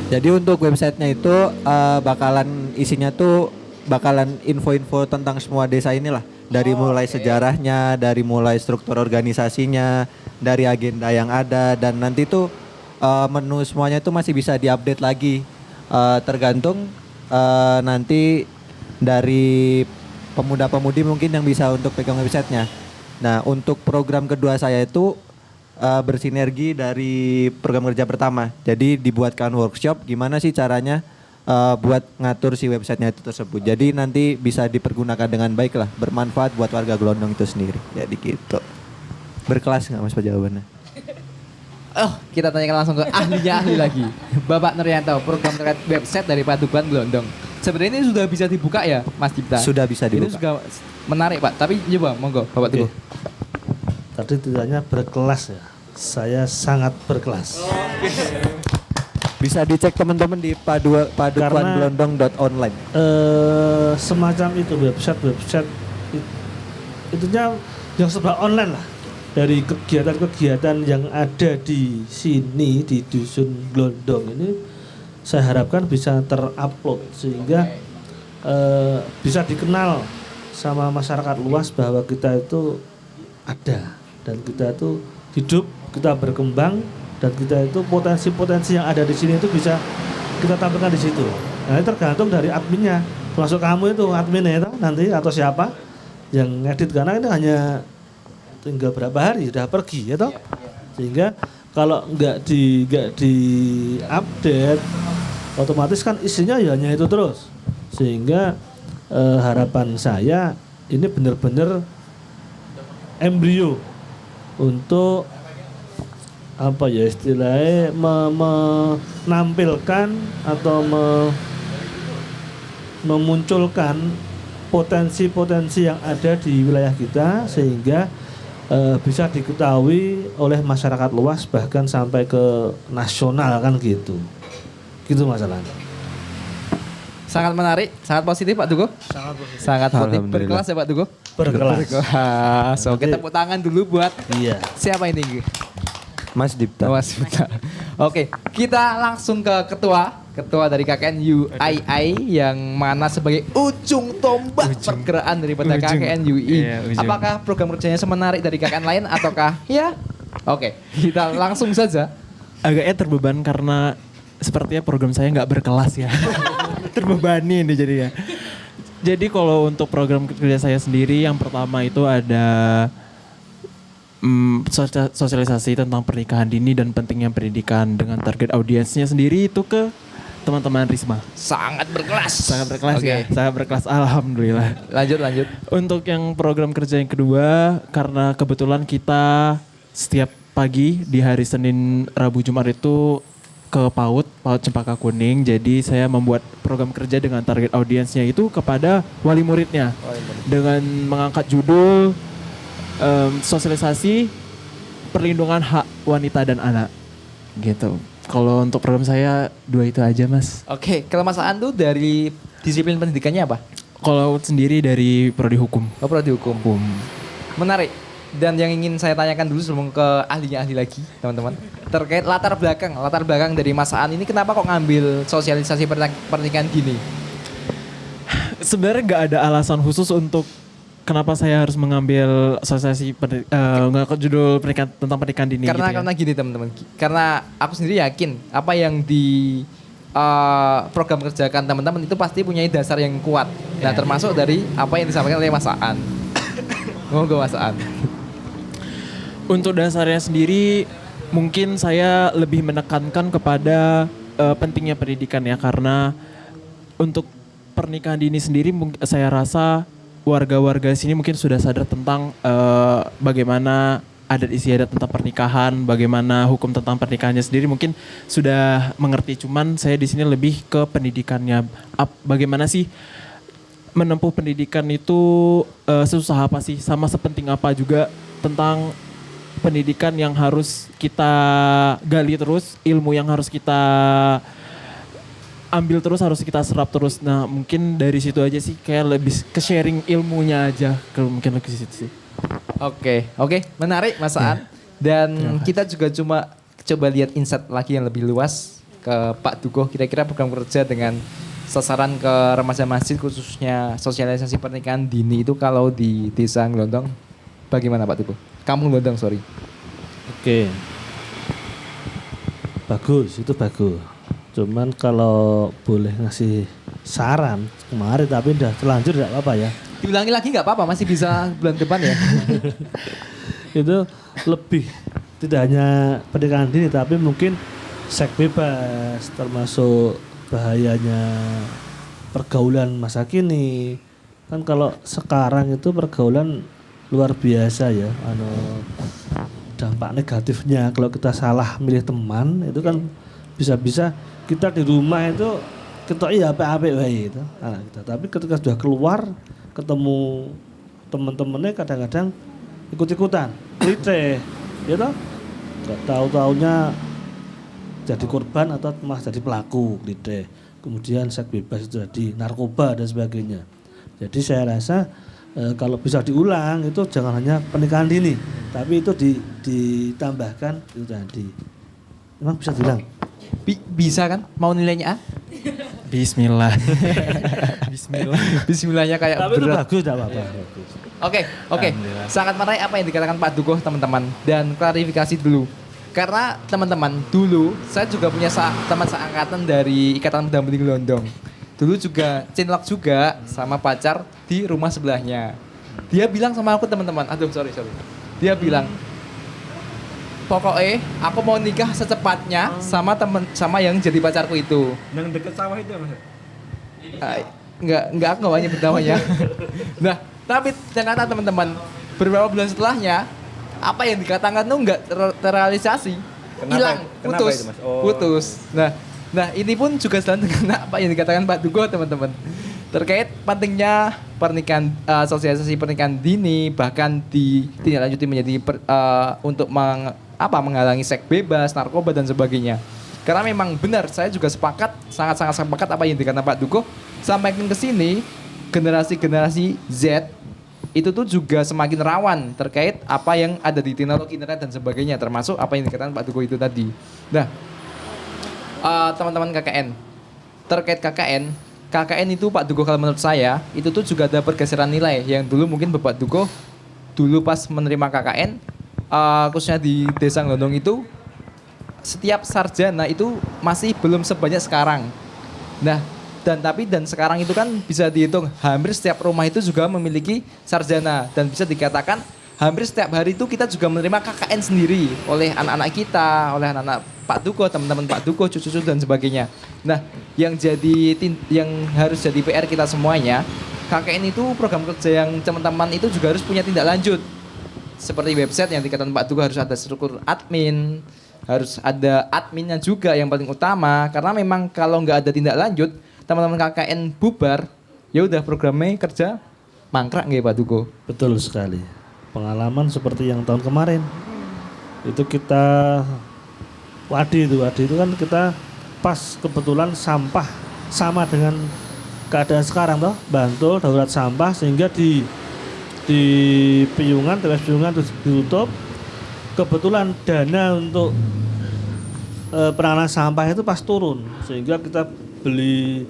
Jadi untuk websitenya itu bakalan isinya tuh bakalan info-info tentang semua desa inilah. Dari mulai sejarahnya, dari mulai struktur organisasinya, dari agenda yang ada, dan nanti tuh menu semuanya itu masih bisa diupdate lagi. Tergantung nanti dari pemuda-pemudi mungkin yang bisa untuk pegang websitenya. Nah untuk program kedua saya itu bersinergi dari program kerja pertama. Jadi dibuatkan workshop gimana sih caranya buat ngatur si websitenya itu tersebut. Jadi nanti bisa dipergunakan dengan baik lah, bermanfaat buat warga Glondong itu sendiri. Jadi gitu. Berkelas nggak Mas jawabannya? Oh, kita tanyakan langsung ke ahli lagi. Bapak Nuryanto, program terkait website dari Padukuhan Glondong. Sebenarnya ini sudah bisa dibuka ya, Mas Dipta? Sudah bisa Ini dibuka. juga menarik, Pak. Tapi coba, monggo, Bapak Teguh. Tadi tidaknya berkelas ya. Saya sangat berkelas. Bisa dicek teman-teman di padukuanglondong.online. Semacam itu website itunya yang serba online lah. Dari kegiatan-kegiatan yang ada di sini di dusun Glondong ini, saya harapkan bisa terupload sehingga bisa dikenal sama masyarakat luas bahwa kita itu ada dan kita itu hidup, kita berkembang, dan kita itu potensi-potensi yang ada di sini itu bisa kita tampilkan di situ. Nah, ini tergantung dari adminnya, termasuk kamu itu adminnya itu nanti atau siapa yang ngedit, karena ini hanya tinggal berapa hari sudah pergi ya toh. Sehingga kalau nggak di update otomatis kan isinya ya hanya itu terus. Sehingga harapan saya ini benar-benar embrio untuk apa ya istilahnya menampilkan atau memunculkan potensi-potensi yang ada di wilayah kita sehingga bisa diketahui oleh masyarakat luas bahkan sampai ke nasional kan gitu masalahnya. Sangat menarik, sangat positif Pak Tugu. Sangat positif. Alhamdulillah. Berkelas ya Pak Tugu. Berkelas. So kita tepuk tangan dulu buat Iya. siapa ini? Mas Dipta. Mas Dipta. Oke, kita langsung ke ketua dari KKN UII yang mana sebagai ujung tombak pergerakan daripada KKN UI. Iya, ujung. Apakah program kerjanya semenarik dari KKN lain ataukah ya? Oke, kita langsung saja. Agaknya terbeban karena sepertinya program saya nggak berkelas ya. Terbebani ini jadinya. Jadi kalau untuk program kerja saya sendiri yang pertama itu ada sosialisasi tentang pernikahan dini dan pentingnya pendidikan dengan target audiensnya sendiri itu ke teman-teman Risma. Sangat berkelas. Sangat berkelas Oke. ya, sangat berkelas, alhamdulillah. Lanjut. Untuk yang program kerja yang kedua, karena kebetulan kita setiap pagi di hari Senin, Rabu, Jumat itu ke PAUD Cempaka Kuning. Jadi saya membuat program kerja dengan target audiensnya itu kepada wali muridnya. Dengan mengangkat judul sosialisasi perlindungan hak wanita dan anak. Gitu. Kalau untuk program saya 2 itu aja Mas. Oke, kalau Mas Aan tuh dari disiplin pendidikannya apa? Kalau sendiri dari Prodi Hukum. Oh, prodi hukum. Menarik. Dan yang ingin saya tanyakan dulu sebelum ke ahli lagi, teman-teman. Terkait latar belakang dari Mas Aan ini kenapa kok ngambil sosialisasi pernikahan dini? Sebenarnya nggak ada alasan khusus untuk kenapa saya harus mengambil sosialisasi ngangkat judul pernikahan tentang pernikahan dini Karena gitu ya. karena gini teman-teman. Karena aku sendiri yakin apa yang di program kerjakan teman-teman itu pasti punya dasar yang kuat. Nah, termasuk dari apa yang disampaikan oleh Mas Aan. Monggo Mas Aan. Untuk dasarnya sendiri mungkin saya lebih menekankan kepada pentingnya pendidikan ya, karena untuk pernikahan dini sendiri saya rasa warga-warga sini mungkin sudah sadar tentang bagaimana adat istiadat tentang pernikahan, bagaimana hukum tentang pernikahannya sendiri mungkin sudah mengerti. Cuman saya di sini lebih ke pendidikannya. Bagaimana sih menempuh pendidikan itu sesusah apa sih? Sama sepenting apa juga tentang pendidikan yang harus kita gali terus, ilmu yang harus kita ambil terus, harus kita serap terus. Nah mungkin dari situ aja sih, kayak lebih ke sharing ilmunya aja, kalau mungkin lebih ke situ sih. Oke, menarik Mas Aan. Dan kita juga coba lihat insight lagi yang lebih luas ke Pak Dukuh. Kira-kira program kerja dengan sasaran ke remaja masjid khususnya sosialisasi pernikahan dini itu kalau di Desa Nglondong bagaimana Pak Dukuh? Kampung Nglondong, sorry. Oke. Bagus, itu bagus. Cuman kalau boleh ngasih saran kemarin tapi udah terlanjur tidak apa-apa ya. Diulangi lagi nggak apa-apa, masih bisa bulan depan ya. Itu lebih tidak hanya pernikahan dini tapi mungkin seks bebas, termasuk bahayanya pergaulan masa kini. Kan kalau sekarang itu pergaulan luar biasa ya, dampak negatifnya kalau kita salah milih teman itu kan bisa-bisa kita di rumah itu kita iya apa-apa itu anak kita. Tapi ketika sudah keluar ketemu teman-temannya kadang-kadang ikut-ikutan, klise, ya toh? Gak tahu-taunya jadi korban atau malah jadi pelaku, klise. Kemudian seks bebas itu jadi narkoba dan sebagainya. Jadi saya rasa kalau bisa diulang itu jangan hanya pernikahan dini, tapi itu ditambahkan itu tadi. Memang bisa diulang. Bisa kan? Mau nilainya A? Bismillah. Bismillah. Bismillahnya kayak tapi itu berat. bagus, tidak apa-apa. Bagus. Oke. Sangat menarik apa yang dikatakan Pak Dukuh teman-teman. Dan klarifikasi dulu. Karena teman-teman dulu saya juga punya teman seangkatan dari Ikatan Muda Mudi Nglondong. Dulu juga cinlok juga sama pacar di rumah sebelahnya. Dia bilang sama aku teman-teman, sorry. Dia bilang, pokoknya aku mau nikah secepatnya sama yang jadi pacarku itu. Yang deket sawah itu ya Mas? Enggak aku nggak nyebut namanya. Nah, tapi ternyata teman-teman beberapa bulan setelahnya apa yang dikatakan tuh nggak terrealisasi, hilang, putus, putus. Nah ini pun juga selanjutnya dengan apa yang dikatakan Pak Dukuh teman-teman terkait pentingnya pernikahan, sosialisasi pernikahan dini bahkan ditindaklanjuti menjadi untuk menghalangi seks bebas, narkoba dan sebagainya. Karena memang benar, saya juga sangat-sangat sepakat apa yang dikatakan Pak Dukuh. Semakin ke sini generasi Z itu tuh juga semakin rawan terkait apa yang ada di teknologi internet dan sebagainya, termasuk apa yang dikatakan Pak Dukuh itu tadi. Nah, teman-teman KKN, terkait KKN itu Pak Dukuh kalau menurut saya itu tuh juga ada pergeseran nilai yang dulu mungkin Bapak Dukuh dulu pas menerima KKN khususnya di Desa Nglondong itu setiap sarjana itu masih belum sebanyak sekarang. Nah, dan sekarang itu kan bisa dihitung hampir setiap rumah itu juga memiliki sarjana dan bisa dikatakan hampir setiap hari itu kita juga menerima KKN sendiri oleh anak-anak kita, oleh anak-anak Pak Dukuh, teman-teman Pak Dukuh, cucu-cucu dan sebagainya. Nah, yang harus jadi PR kita semuanya, KKN itu program kerja yang teman-teman itu juga harus punya tindak lanjut. Seperti website yang dikatakan Pak Dukuh harus ada struktur admin, harus ada adminnya juga yang paling utama, karena memang kalau nggak ada tindak lanjut, teman-teman KKN bubar, ya udah programnya kerja mangkrak nggak Pak Dukuh? Betul sekali. Pengalaman seperti yang tahun kemarin itu kita Wadi itu kan kita pas kebetulan sampah sama dengan keadaan sekarang toh, Bantul darurat sampah sehingga di Piungan, TPS Piungan ditutup. Kebetulan dana untuk penanganan sampah itu pas turun sehingga kita beli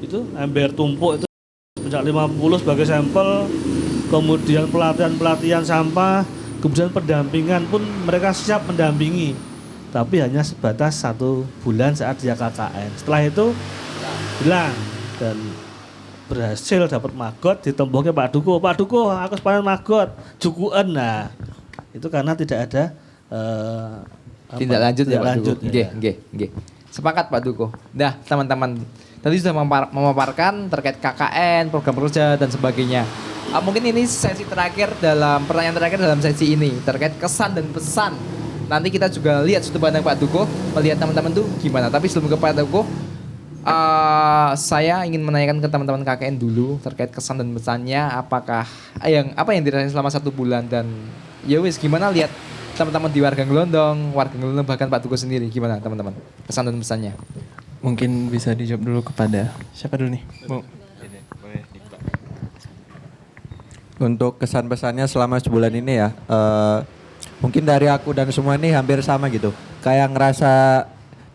itu ember tumpuk itu sejak 50 sebagai sampel, kemudian pelatihan sampah, kemudian pendampingan pun mereka siap mendampingi, tapi hanya sebatas 1 bulan saat dia KKN. Setelah itu hilang dan berhasil dapat magot ditemboknya Pak Dukuh. Pak Dukuh, aku sepanjang magot jukuan. Nah, itu karena tidak ada tindak lanjut ya Pak Dukuh. Ya. Nggih. Sepakat Pak Dukuh. Nah, teman-teman tadi sudah memaparkan terkait KKN, program kerja dan sebagainya. Mungkin ini sesi terakhir pertanyaan terakhir dalam sesi ini terkait kesan dan pesan. Nanti kita juga lihat sudut pandang Pak Dukuh, melihat teman-teman tuh gimana. Tapi sebelum ke Pak Dukuh, saya ingin menanyakan ke teman-teman KKN dulu terkait kesan dan pesannya. Apa yang dirasain selama 1 bulan dan ya wis gimana lihat teman-teman di warga Gelondong bahkan Pak Dukuh sendiri gimana teman-teman kesan dan pesannya? Mungkin bisa dijawab dulu kepada siapa dulu nih? Untuk kesan pesannya selama sebulan ini ya, mungkin dari aku dan semua ini hampir sama gitu. Kayak ngerasa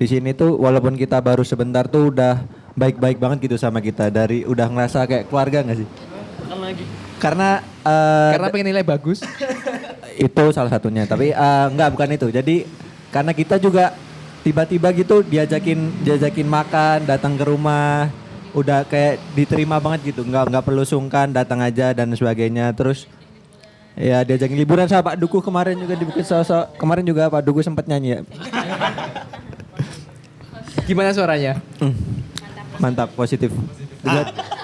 di sini tuh walaupun kita baru sebentar tuh udah baik-baik banget gitu sama kita. Udah ngerasa kayak keluarga nggak sih? Karena pengen nilai bagus. Itu salah satunya. Tapi enggak, bukan itu. Jadi karena kita juga tiba-tiba gitu diajakin makan, datang ke rumah, udah kayak diterima banget gitu. Enggak perlu sungkan, datang aja dan sebagainya. Terus ya diajakin liburan sama Pak Dukuh kemarin juga dibikin kemarin juga Pak Dukuh sempat nyanyi ya. Gimana suaranya? Mantap, positif.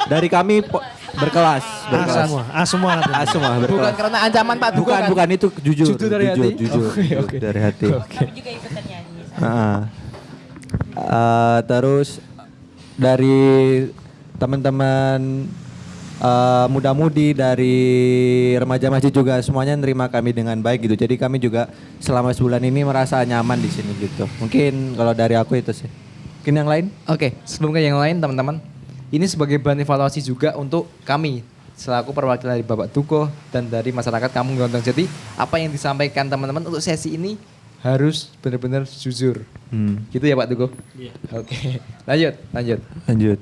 Dari kami berkelas. Semua. Berkelas. Bukan karena ancaman Pak Dukuh kan? Bukan itu jujur dari hati. Jujur dari hati. Kami juga ikutan nyanyi. Terus dari teman-teman muda-mudi dari remaja masjid juga semuanya nerima kami dengan baik gitu. Jadi kami juga selama sebulan ini merasa nyaman di sini gitu. Mungkin kalau dari aku itu sih. Mungkin yang lain? Oke, sebelum ke yang lain teman-teman, ini sebagai bahan evaluasi juga untuk kami selaku perwakilan dari Bapak Dukuh dan dari masyarakat Kampung Gelondong. Jadi apa yang disampaikan teman-teman untuk sesi ini harus benar-benar jujur. Gitu ya Pak Dukuh? Iya. Oke, lanjut.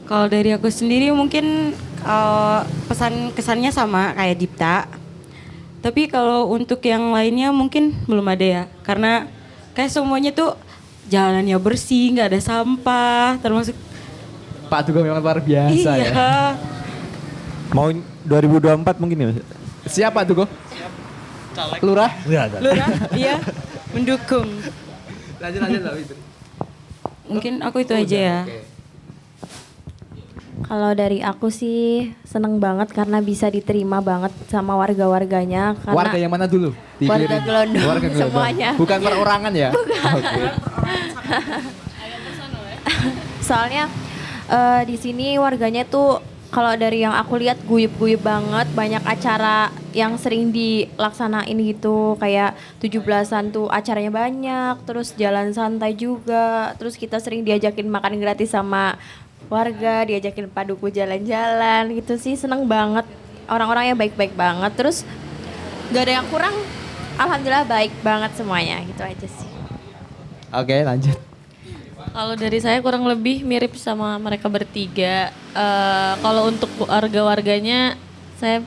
Kalau dari aku sendiri mungkin pesan kesannya sama kayak Dipta. Tapi kalau untuk yang lainnya mungkin belum ada ya. Karena kayak semuanya tuh jalannya bersih, nggak ada sampah, termasuk Pak Dukuh memang luar biasa iya. ya. Mau 2024 mungkin ya? Siapa Dukuh? Lurah? Lurah, iya, mendukung. Lanjut lah itu. Mungkin aku itu aja ya. Okay. Kalau dari aku sih seneng banget karena bisa diterima banget sama warga-warganya. Karena Warga yang mana dulu? Warga Gelondong, Warga Gelondong. semuanya. Bukan perorangan ya? Bukan. Soalnya di sini warganya tuh kalau dari yang aku lihat guyup-guyup banget, banyak acara yang sering dilaksanain gitu, kayak 17-an tuh acaranya banyak, terus jalan santai juga, terus kita sering diajakin makan gratis sama warga, diajakin Pak Dukuh jalan-jalan gitu sih, seneng banget. Orang-orangnya baik-baik banget, terus gak ada yang kurang, alhamdulillah baik banget semuanya, gitu aja sih. Oke, lanjut. Kalau dari saya kurang lebih mirip sama mereka bertiga. Kalau untuk warga-warganya saya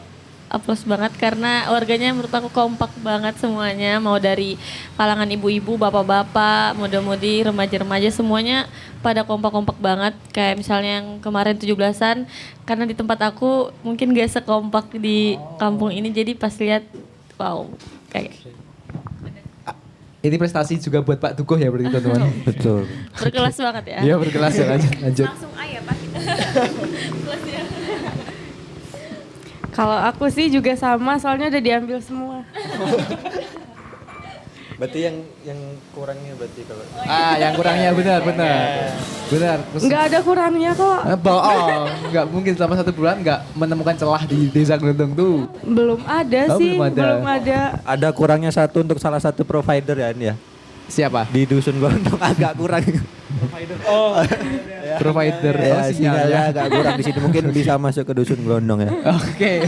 aplaus banget karena warganya menurut aku kompak banget semuanya. Mau dari kalangan ibu-ibu, bapak-bapak, muda-mudi, remaja-remaja semuanya pada kompak-kompak banget. Kayak misalnya yang kemarin 17-an karena di tempat aku mungkin gak sekompak di kampung ini. Jadi pas lihat wow kayak Ini prestasi juga buat Pak Dukuh ya berarti teman-teman. Betul. berkelas banget ya. Iya berkelas ya, lanjut. Langsung aja Pak. Kalau aku sih juga sama, soalnya udah diambil semua. Berarti yang kurangnya berarti kalau Yang kurangnya benar. Terus, Nggak ada kurangnya kok. bohong, nggak mungkin selama 1 bulan nggak menemukan celah di desa Gelondong tuh. Belum ada sih, belum ada. ada kurangnya satu untuk salah satu provider ya ini ya. Siapa? Di dusun Gelondong agak kurang. Provider. Ya, sinyalnya. sinyalnya agak kurang di sini, mungkin bisa masuk ke dusun Gelondong ya. Oke.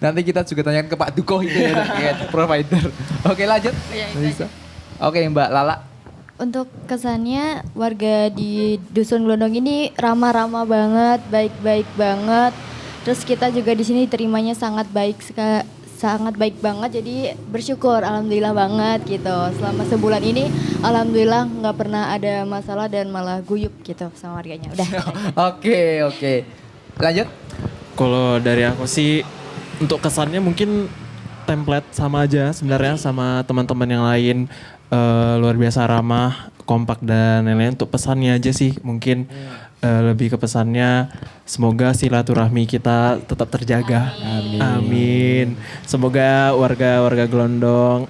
Nanti kita juga tanyakan ke Pak Dukuh itu ya terkait provider. Oke, lanjut. Bisa. Oke, Mbak Lala. Untuk kesannya warga di Dusun Gelondong ini ramah-ramah banget, baik-baik banget. Terus kita juga di sini terimanya sangat baik banget. Jadi bersyukur, alhamdulillah banget gitu. Selama sebulan ini, alhamdulillah nggak pernah ada masalah dan malah guyup gitu sama warganya. Udah. Oke. Lanjut. Kalau dari aku sih untuk kesannya mungkin template sama aja sebenarnya sama teman-teman yang lain, luar biasa ramah, kompak dan lain-lain. Untuk pesannya aja sih mungkin lebih ke pesannya semoga silaturahmi kita tetap terjaga. Amin. Semoga warga Gelondong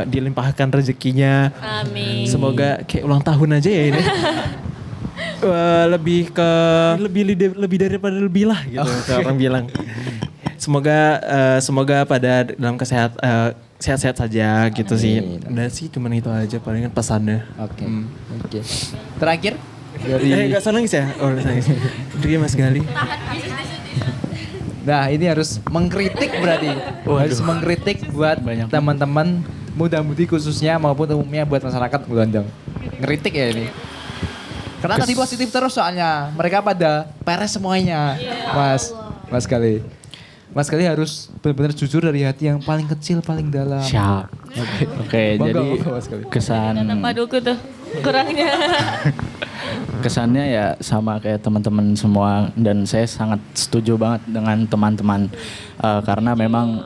dilimpahkan rezekinya. Amin. Semoga kayak ulang tahun aja ya ini. Lebih ke lebih daripada lebih lah gitu kayak orang bilang. Semoga pada dalam sehat-sehat saja gitu sih. Udah sih cuman itu aja palingan pesannya. Oke. Terakhir dari Gak usah nangis ya? Oh udah nangis. Udah Mas Gali. Nah, ini harus mengkritik berarti. Harus mengkritik buat teman-teman muda-mudi khususnya maupun umumnya buat masyarakat Gelondong. Ngeritik ya ini. Karena tadi positif terus soalnya. Mereka pada peres semuanya. Mas Gali. Mas Gali harus benar-benar jujur dari hati yang paling kecil, paling dalam. Siap. Oke, Bangga, jadi bangga, Mas Gali. kesan Kata Duku tuh kurangnya. kesannya ya sama kayak teman-teman semua dan saya sangat setuju banget dengan teman-teman karena memang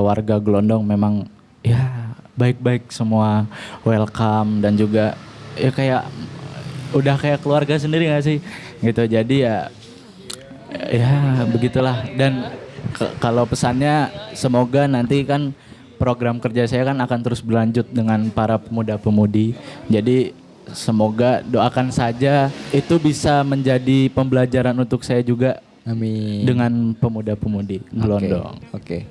warga Gelondong memang ya baik-baik semua, welcome dan juga ya kayak udah kayak keluarga sendiri gak sih gitu. Jadi ya begitulah. Dan kalau pesannya semoga nanti kan program kerja saya kan akan terus berlanjut dengan para pemuda-pemudi. Jadi semoga doakan saja itu bisa menjadi pembelajaran untuk saya juga. Amin. Dengan pemuda-pemudi Gelondong. Oke.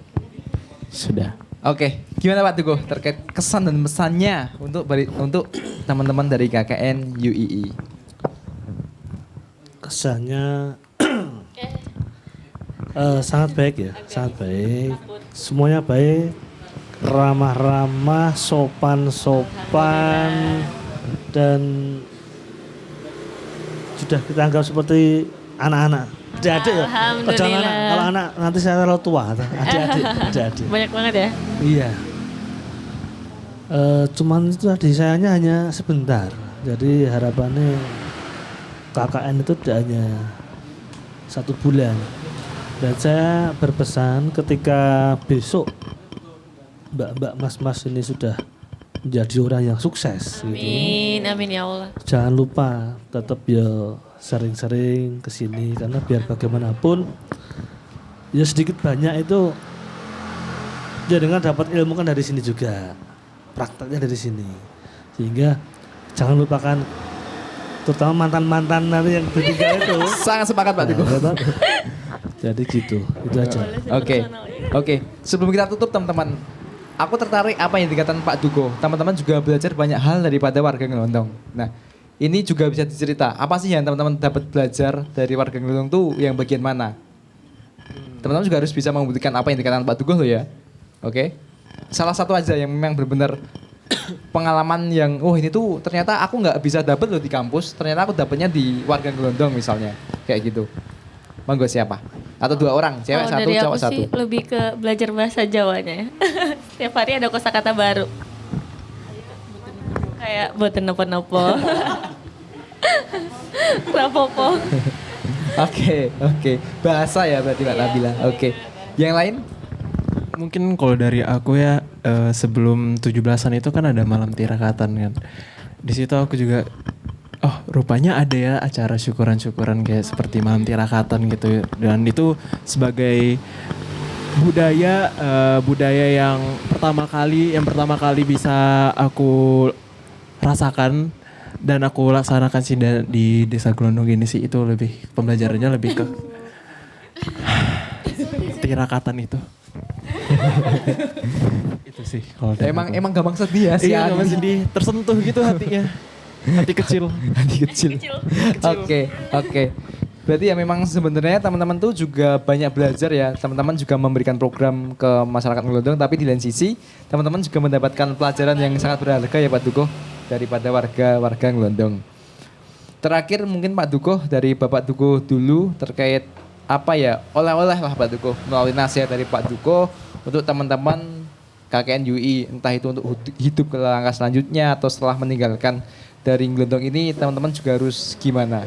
Sudah. Oke, gimana Pak Tugu terkait kesan dan pesannya untuk teman-teman dari KKN UII? Kesannya sangat baik ya, sangat baik. Semuanya baik, ramah-ramah, sopan-sopan, dan sudah kita anggap seperti anak-anak. Adik-adik ya. Alhamdulillah. Kalau anak nanti saya terlalu tua. Adik-adik. Banyak banget ya. Iya. Cuman itu tadi sayangnya hanya sebentar. Jadi harapannya KKN itu tidak hanya 1 bulan. Dan saya berpesan ketika besok mbak-mbak mas-mas ini sudah menjadi orang yang sukses. Amin, amin ya Allah. Jangan lupa tetap ya sering-sering kesini karena biar bagaimanapun ya sedikit banyak itu ya dengan dapat ilmu kan dari sini juga, prakteknya dari sini, sehingga jangan lupakan terutama mantan-mantan nanti yang bertiga itu. Sangat sepakat Pak Tugu. Jadi gitu, itu aja. Oke. Sebelum kita tutup teman-teman, aku tertarik apa yang dikatakan Pak Duko. Teman-teman juga belajar banyak hal daripada warga Gelondong. Nah, ini juga bisa dicerita. Apa sih yang teman-teman dapat belajar dari warga Gelondong tuh yang bagian mana? Teman-teman juga harus bisa membuktikan apa yang dikatakan Pak Duko loh ya. Oke. Salah satu aja yang memang benar-benar pengalaman yang, ini tuh ternyata aku nggak bisa dapet loh di kampus. Ternyata aku dapetnya di warga Gelondong misalnya. Kayak gitu. Monggo siapa? Atau 2 orang, cewek 1, dari cowok aku sih 1. lebih ke belajar bahasa Jawanya ya. Setiap hari ada kosakata baru. Kayak boten nopo-nopo. Rapopo. Oke. Bahasa ya berarti Mbak Nabila. Oke. Yang lain? Mungkin kalau dari aku ya sebelum 17-an itu kan ada malam tirakatan kan. Di situ aku juga rupanya ada ya acara syukuran-syukuran kayak seperti malam tirakatan gitu. Dan itu sebagai budaya yang pertama kali bisa aku rasakan dan aku laksanakan sih di Desa Gelondong ini sih. Itu lebih pembelajarannya lebih ke tirakatan itu. Itu sih kalau Emang gampang sedih ya sih. Iya, gampang sedih, tersentuh gitu hatinya. Hati kecil. Oke. Berarti ya memang sebenarnya teman-teman tuh juga banyak belajar ya. Teman-teman juga memberikan program ke masyarakat Gelondong, tapi di lain sisi teman-teman juga mendapatkan pelajaran yang sangat berharga ya Pak Duko daripada warga Gelondong. Terakhir mungkin Pak Duko dari Bapak Duko dulu terkait apa ya oleh-oleh lah Pak Duko melalui nasihat dari Pak Duko untuk teman-teman KKN UI, entah itu untuk hidup ke langkah selanjutnya atau setelah meninggalkan dari Gelondong ini, teman-teman juga harus gimana?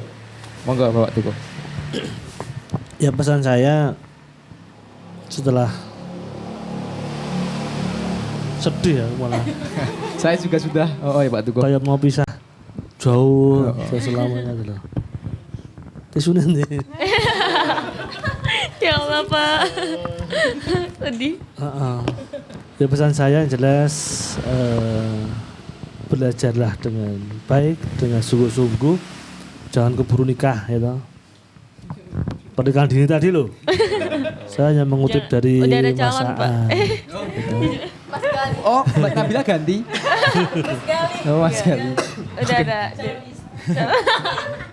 Monggo Bapak Duko. Ya pesan saya setelah sedih ya malah. Saya juga sudah. Oh ya Pak Tuko. Kayak mau pisah jauh selamanya gitu. Tisunin nih. Ya Allah Pak. Sedih. Ya pesan saya yang jelas belajarlah dengan baik, dengan sungguh-sungguh, jangan keburu nikah ya toh. Pernikahan dini tadi loh. Saya hanya mengutip dari udah ada Mas calon, Pak. Aan. Oh, Mbak Nabila ganti. Oh, Mas Gali. Udah ada.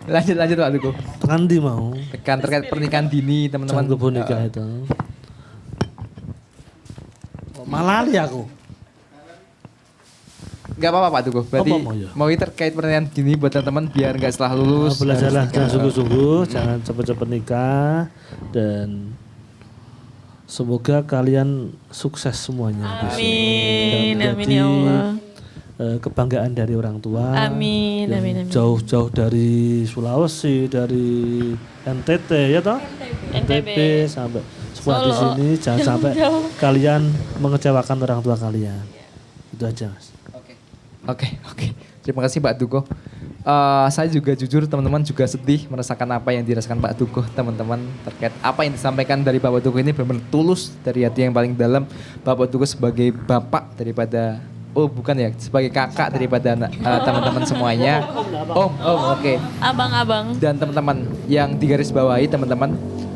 Lanjut Pak Tuko. Tekan di mau. Tekan terkait pernikahan dini teman-teman. Jangan keburu nikah itu. Malali aku. Gak apa-apa Pak Tuko. Berarti Apa mau ya? mau terkait pernikahan dini buat teman-teman biar nggak setelah lulus. Belajarlah harus dengan nikah. sungguh-sungguh, jangan cepat-cepat nikah dan semoga kalian sukses semuanya. Amin, Dan amin ya Allah. Kebanggaan dari orang tua. Amin, yang amin, amin. Jauh-jauh dari Sulawesi, dari NTT ya toh? NTB sampai sekolah di Solo. sini, jangan sampai kalian mengecewakan orang tua kalian. Itu aja Mas. Oke. Terima kasih Pak Tuko. Saya juga jujur teman-teman juga sedih merasakan apa yang dirasakan Pak Tuko teman-teman terkait apa yang disampaikan dari Bapak Tuko ini benar-benar tulus dari hati yang paling dalam. Bapak Tuko sebagai bapak daripada sebagai kakak daripada teman-teman semuanya. Oke. Abang-abang. Dan teman-teman yang digarisbawahi teman-teman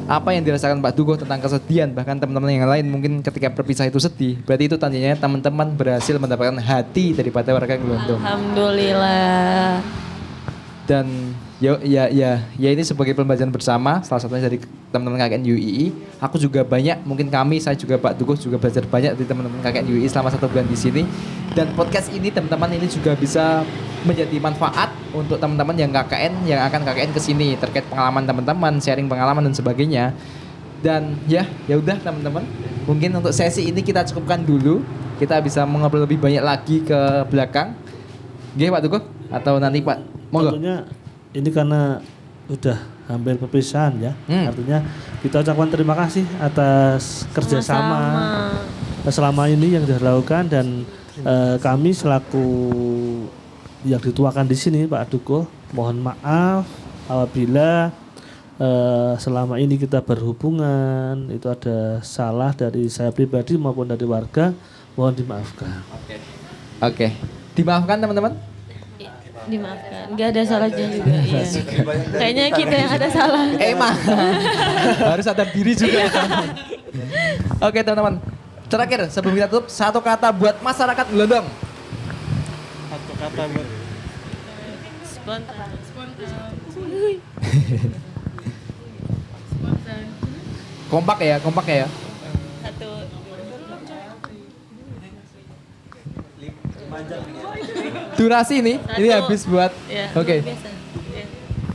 apa yang dirasakan Pak Tuko tentang kesedihan bahkan teman-teman yang lain mungkin ketika berpisah itu sedih. Berarti itu tandanya teman-teman berhasil mendapatkan hati daripada warga Glondong. Alhamdulillah. Dan ya ini sebagai pembelajaran bersama salah satunya dari teman-teman KKN UII. Aku juga banyak mungkin saya juga Pak Tuko juga belajar banyak dari teman-teman KKN UII selama 1 bulan di sini. Dan podcast ini teman-teman ini juga bisa menjadi manfaat untuk teman-teman yang KKN yang akan KKN ke sini terkait pengalaman teman-teman, sharing pengalaman dan sebagainya. Dan ya udah teman-teman, mungkin untuk sesi ini kita cukupkan dulu. Kita bisa mengobrol lebih banyak lagi ke belakang. Oke Pak Tuko atau nanti Pak? Monggo. Tentunya ini karena udah hampir perpisahan ya. Artinya kita ucapkan terima kasih atas kerjasama selama ini yang dilakukan dan kami selaku yang dituakan di sini Pak Tuko mohon maaf apabila selama ini kita berhubungan itu ada salah dari saya pribadi maupun dari warga, mohon dimaafkan. Oke. Dimaafkan teman-teman? Dimaafkan. Gak ada salahnya juga. Iya. Kayaknya kita yang ada salah. Emang. Harus sadar diri juga. Oke teman-teman. Terakhir sebelum kita tutup, satu kata buat masyarakat Glondong. Satu kata buat Spontan. Kompak ya. Satu. Durasi ini habis buat. Ya, Oke. luar biasa. Ya.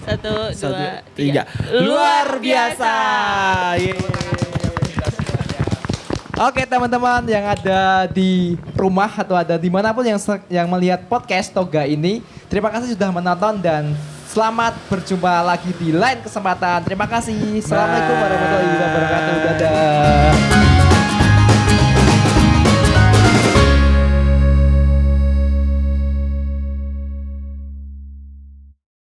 Satu, dua, tiga. Luar biasa. Oke teman-teman yang ada di rumah atau ada dimanapun yang melihat podcast Toga ini, terima kasih sudah menonton dan selamat berjumpa lagi di lain kesempatan. Terima kasih. Assalamualaikum warahmatullahi wabarakatuh. Dadah.